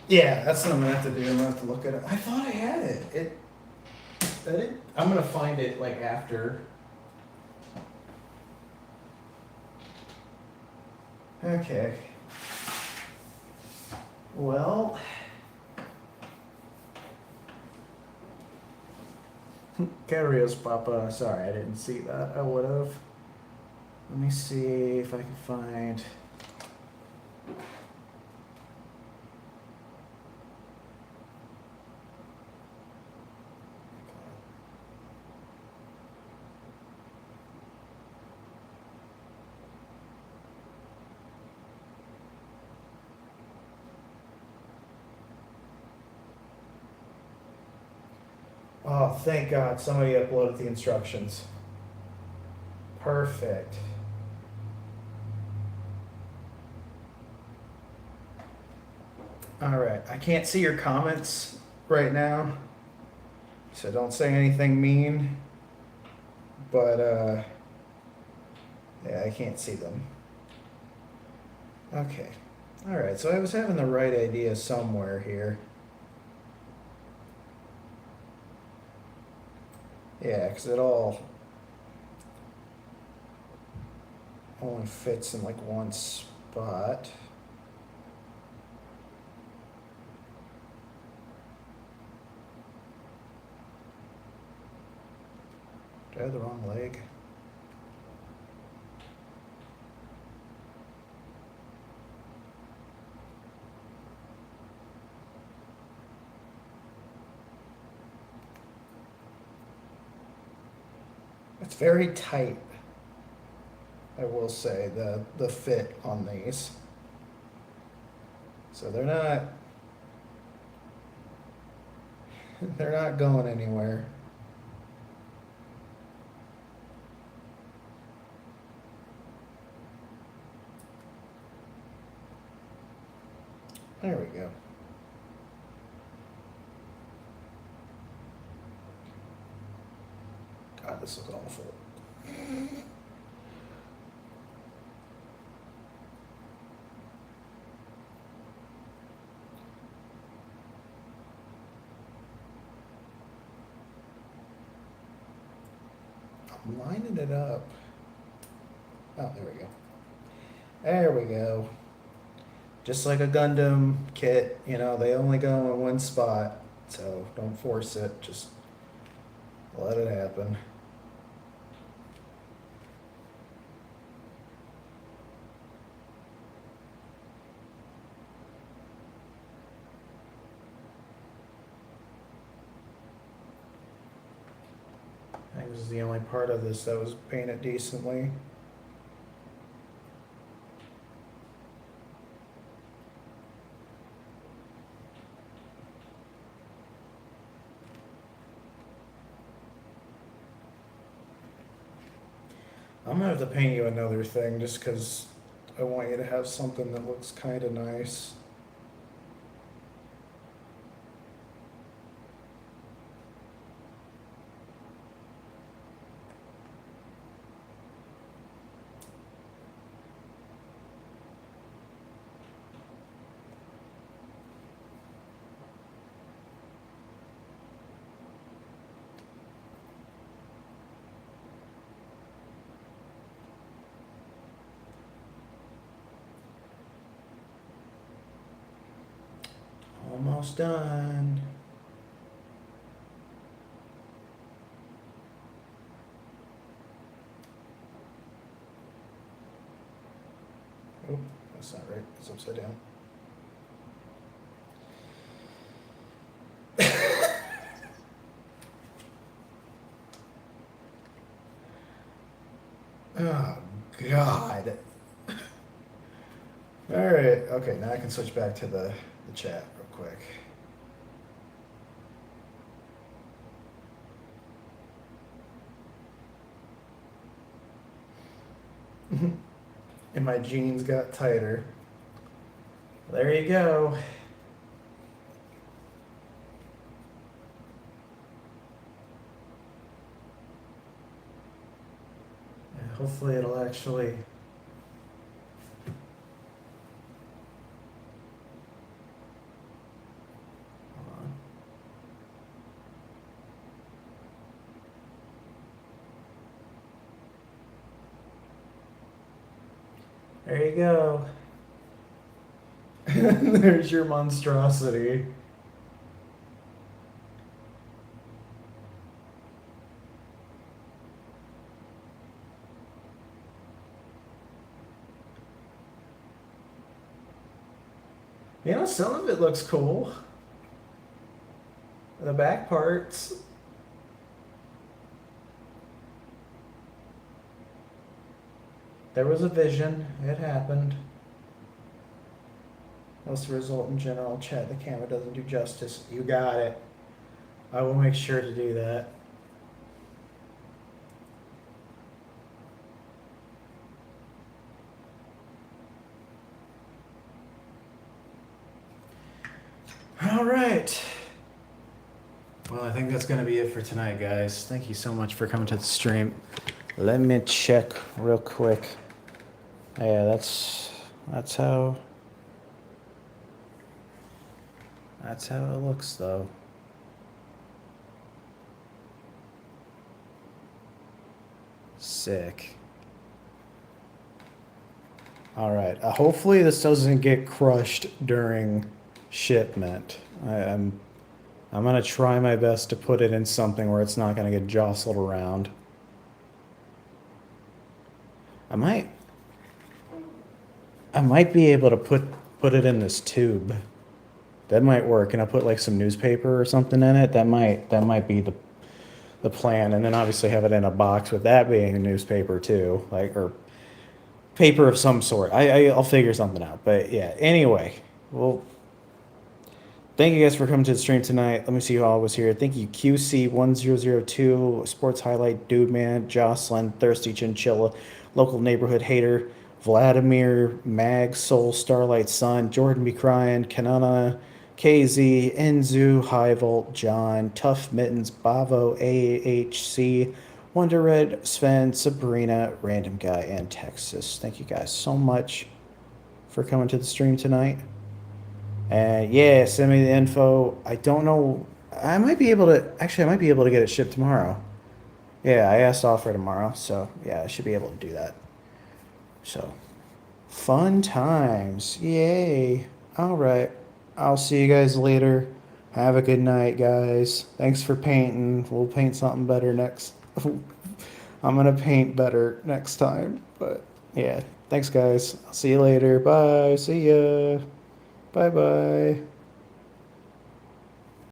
B: Yeah, that's what I'm gonna have to do. I'm gonna have to look it up. I thought I had it. I'm gonna find it like after. Okay. Well. Carrios Papa. Sorry, I didn't see that. I would have. Let me see if I can find. Oh, thank God, somebody uploaded the instructions. Perfect. All right, I can't see your comments right now, so don't say anything mean, but yeah, I can't see them. Okay, all right, so I was having the right idea somewhere here. Yeah, because it all only fits in like one spot. Did I have the wrong leg? It's very tight, I will say, the fit on these. So they're not going anywhere. There we go. God, this is awful. I'm lining it up. Oh, there we go. There we go. Just like a Gundam kit, you know, they only go in one spot, so don't force it, just let it happen. I think this is the only part of this that was painted decently. I'm gonna have to paint you another thing just because I want you to have something that looks kind of nice. Almost done. Oh, that's not right. It's upside down. Oh, God. All right. Okay, now I can switch back to the chat real quick. And my jeans got tighter. There you go. Yeah, hopefully it'll actually. Hold on. There you go. There's your monstrosity. You know, some of it looks cool. The back parts. There was a vision. It happened. What's the result in general? Chat, the camera doesn't do justice. You got it. I will make sure to do that. All right. Well, I think that's going to be it for tonight, guys. Thank you so much for coming to the stream. Let me check real quick. Yeah, that's how it looks, though. Sick. All right. Hopefully this doesn't get crushed during shipment. I'm gonna try my best to put it in something where it's not gonna get jostled around. I might be able to put it in this tube. That might work, and I'll put like some newspaper or something in it. That might be the plan, and then obviously have it in a box with that being a newspaper too, like, or paper of some sort. I'll figure something out. But yeah, anyway, well, thank you guys for coming to the stream tonight. Let me see who all was here. Thank you, QC1002, Sports Highlight, Dude Man, Jocelyn, Thirsty Chinchilla, Local Neighborhood Hater, Vladimir, Mag, Soul, Starlight Sun, Jordan Be Crying, Kanana, KZ, Enzu, High Volt, John, Tough Mittens, Bavo, AHC, Wonder Red, Sven, Sabrina, Random Guy, and Texas. Thank you guys so much for coming to the stream tonight. And yeah, send me the info. I don't know. I might be able to get it shipped tomorrow. Yeah, I asked off for tomorrow, so yeah, I should be able to do that. So, fun times. Yay. All right. I'll see you guys later. Have a good night, guys. Thanks for painting. We'll paint something better next. I'm going to paint better next time. But yeah, thanks, guys. I'll see you later. Bye. See ya. Bye bye.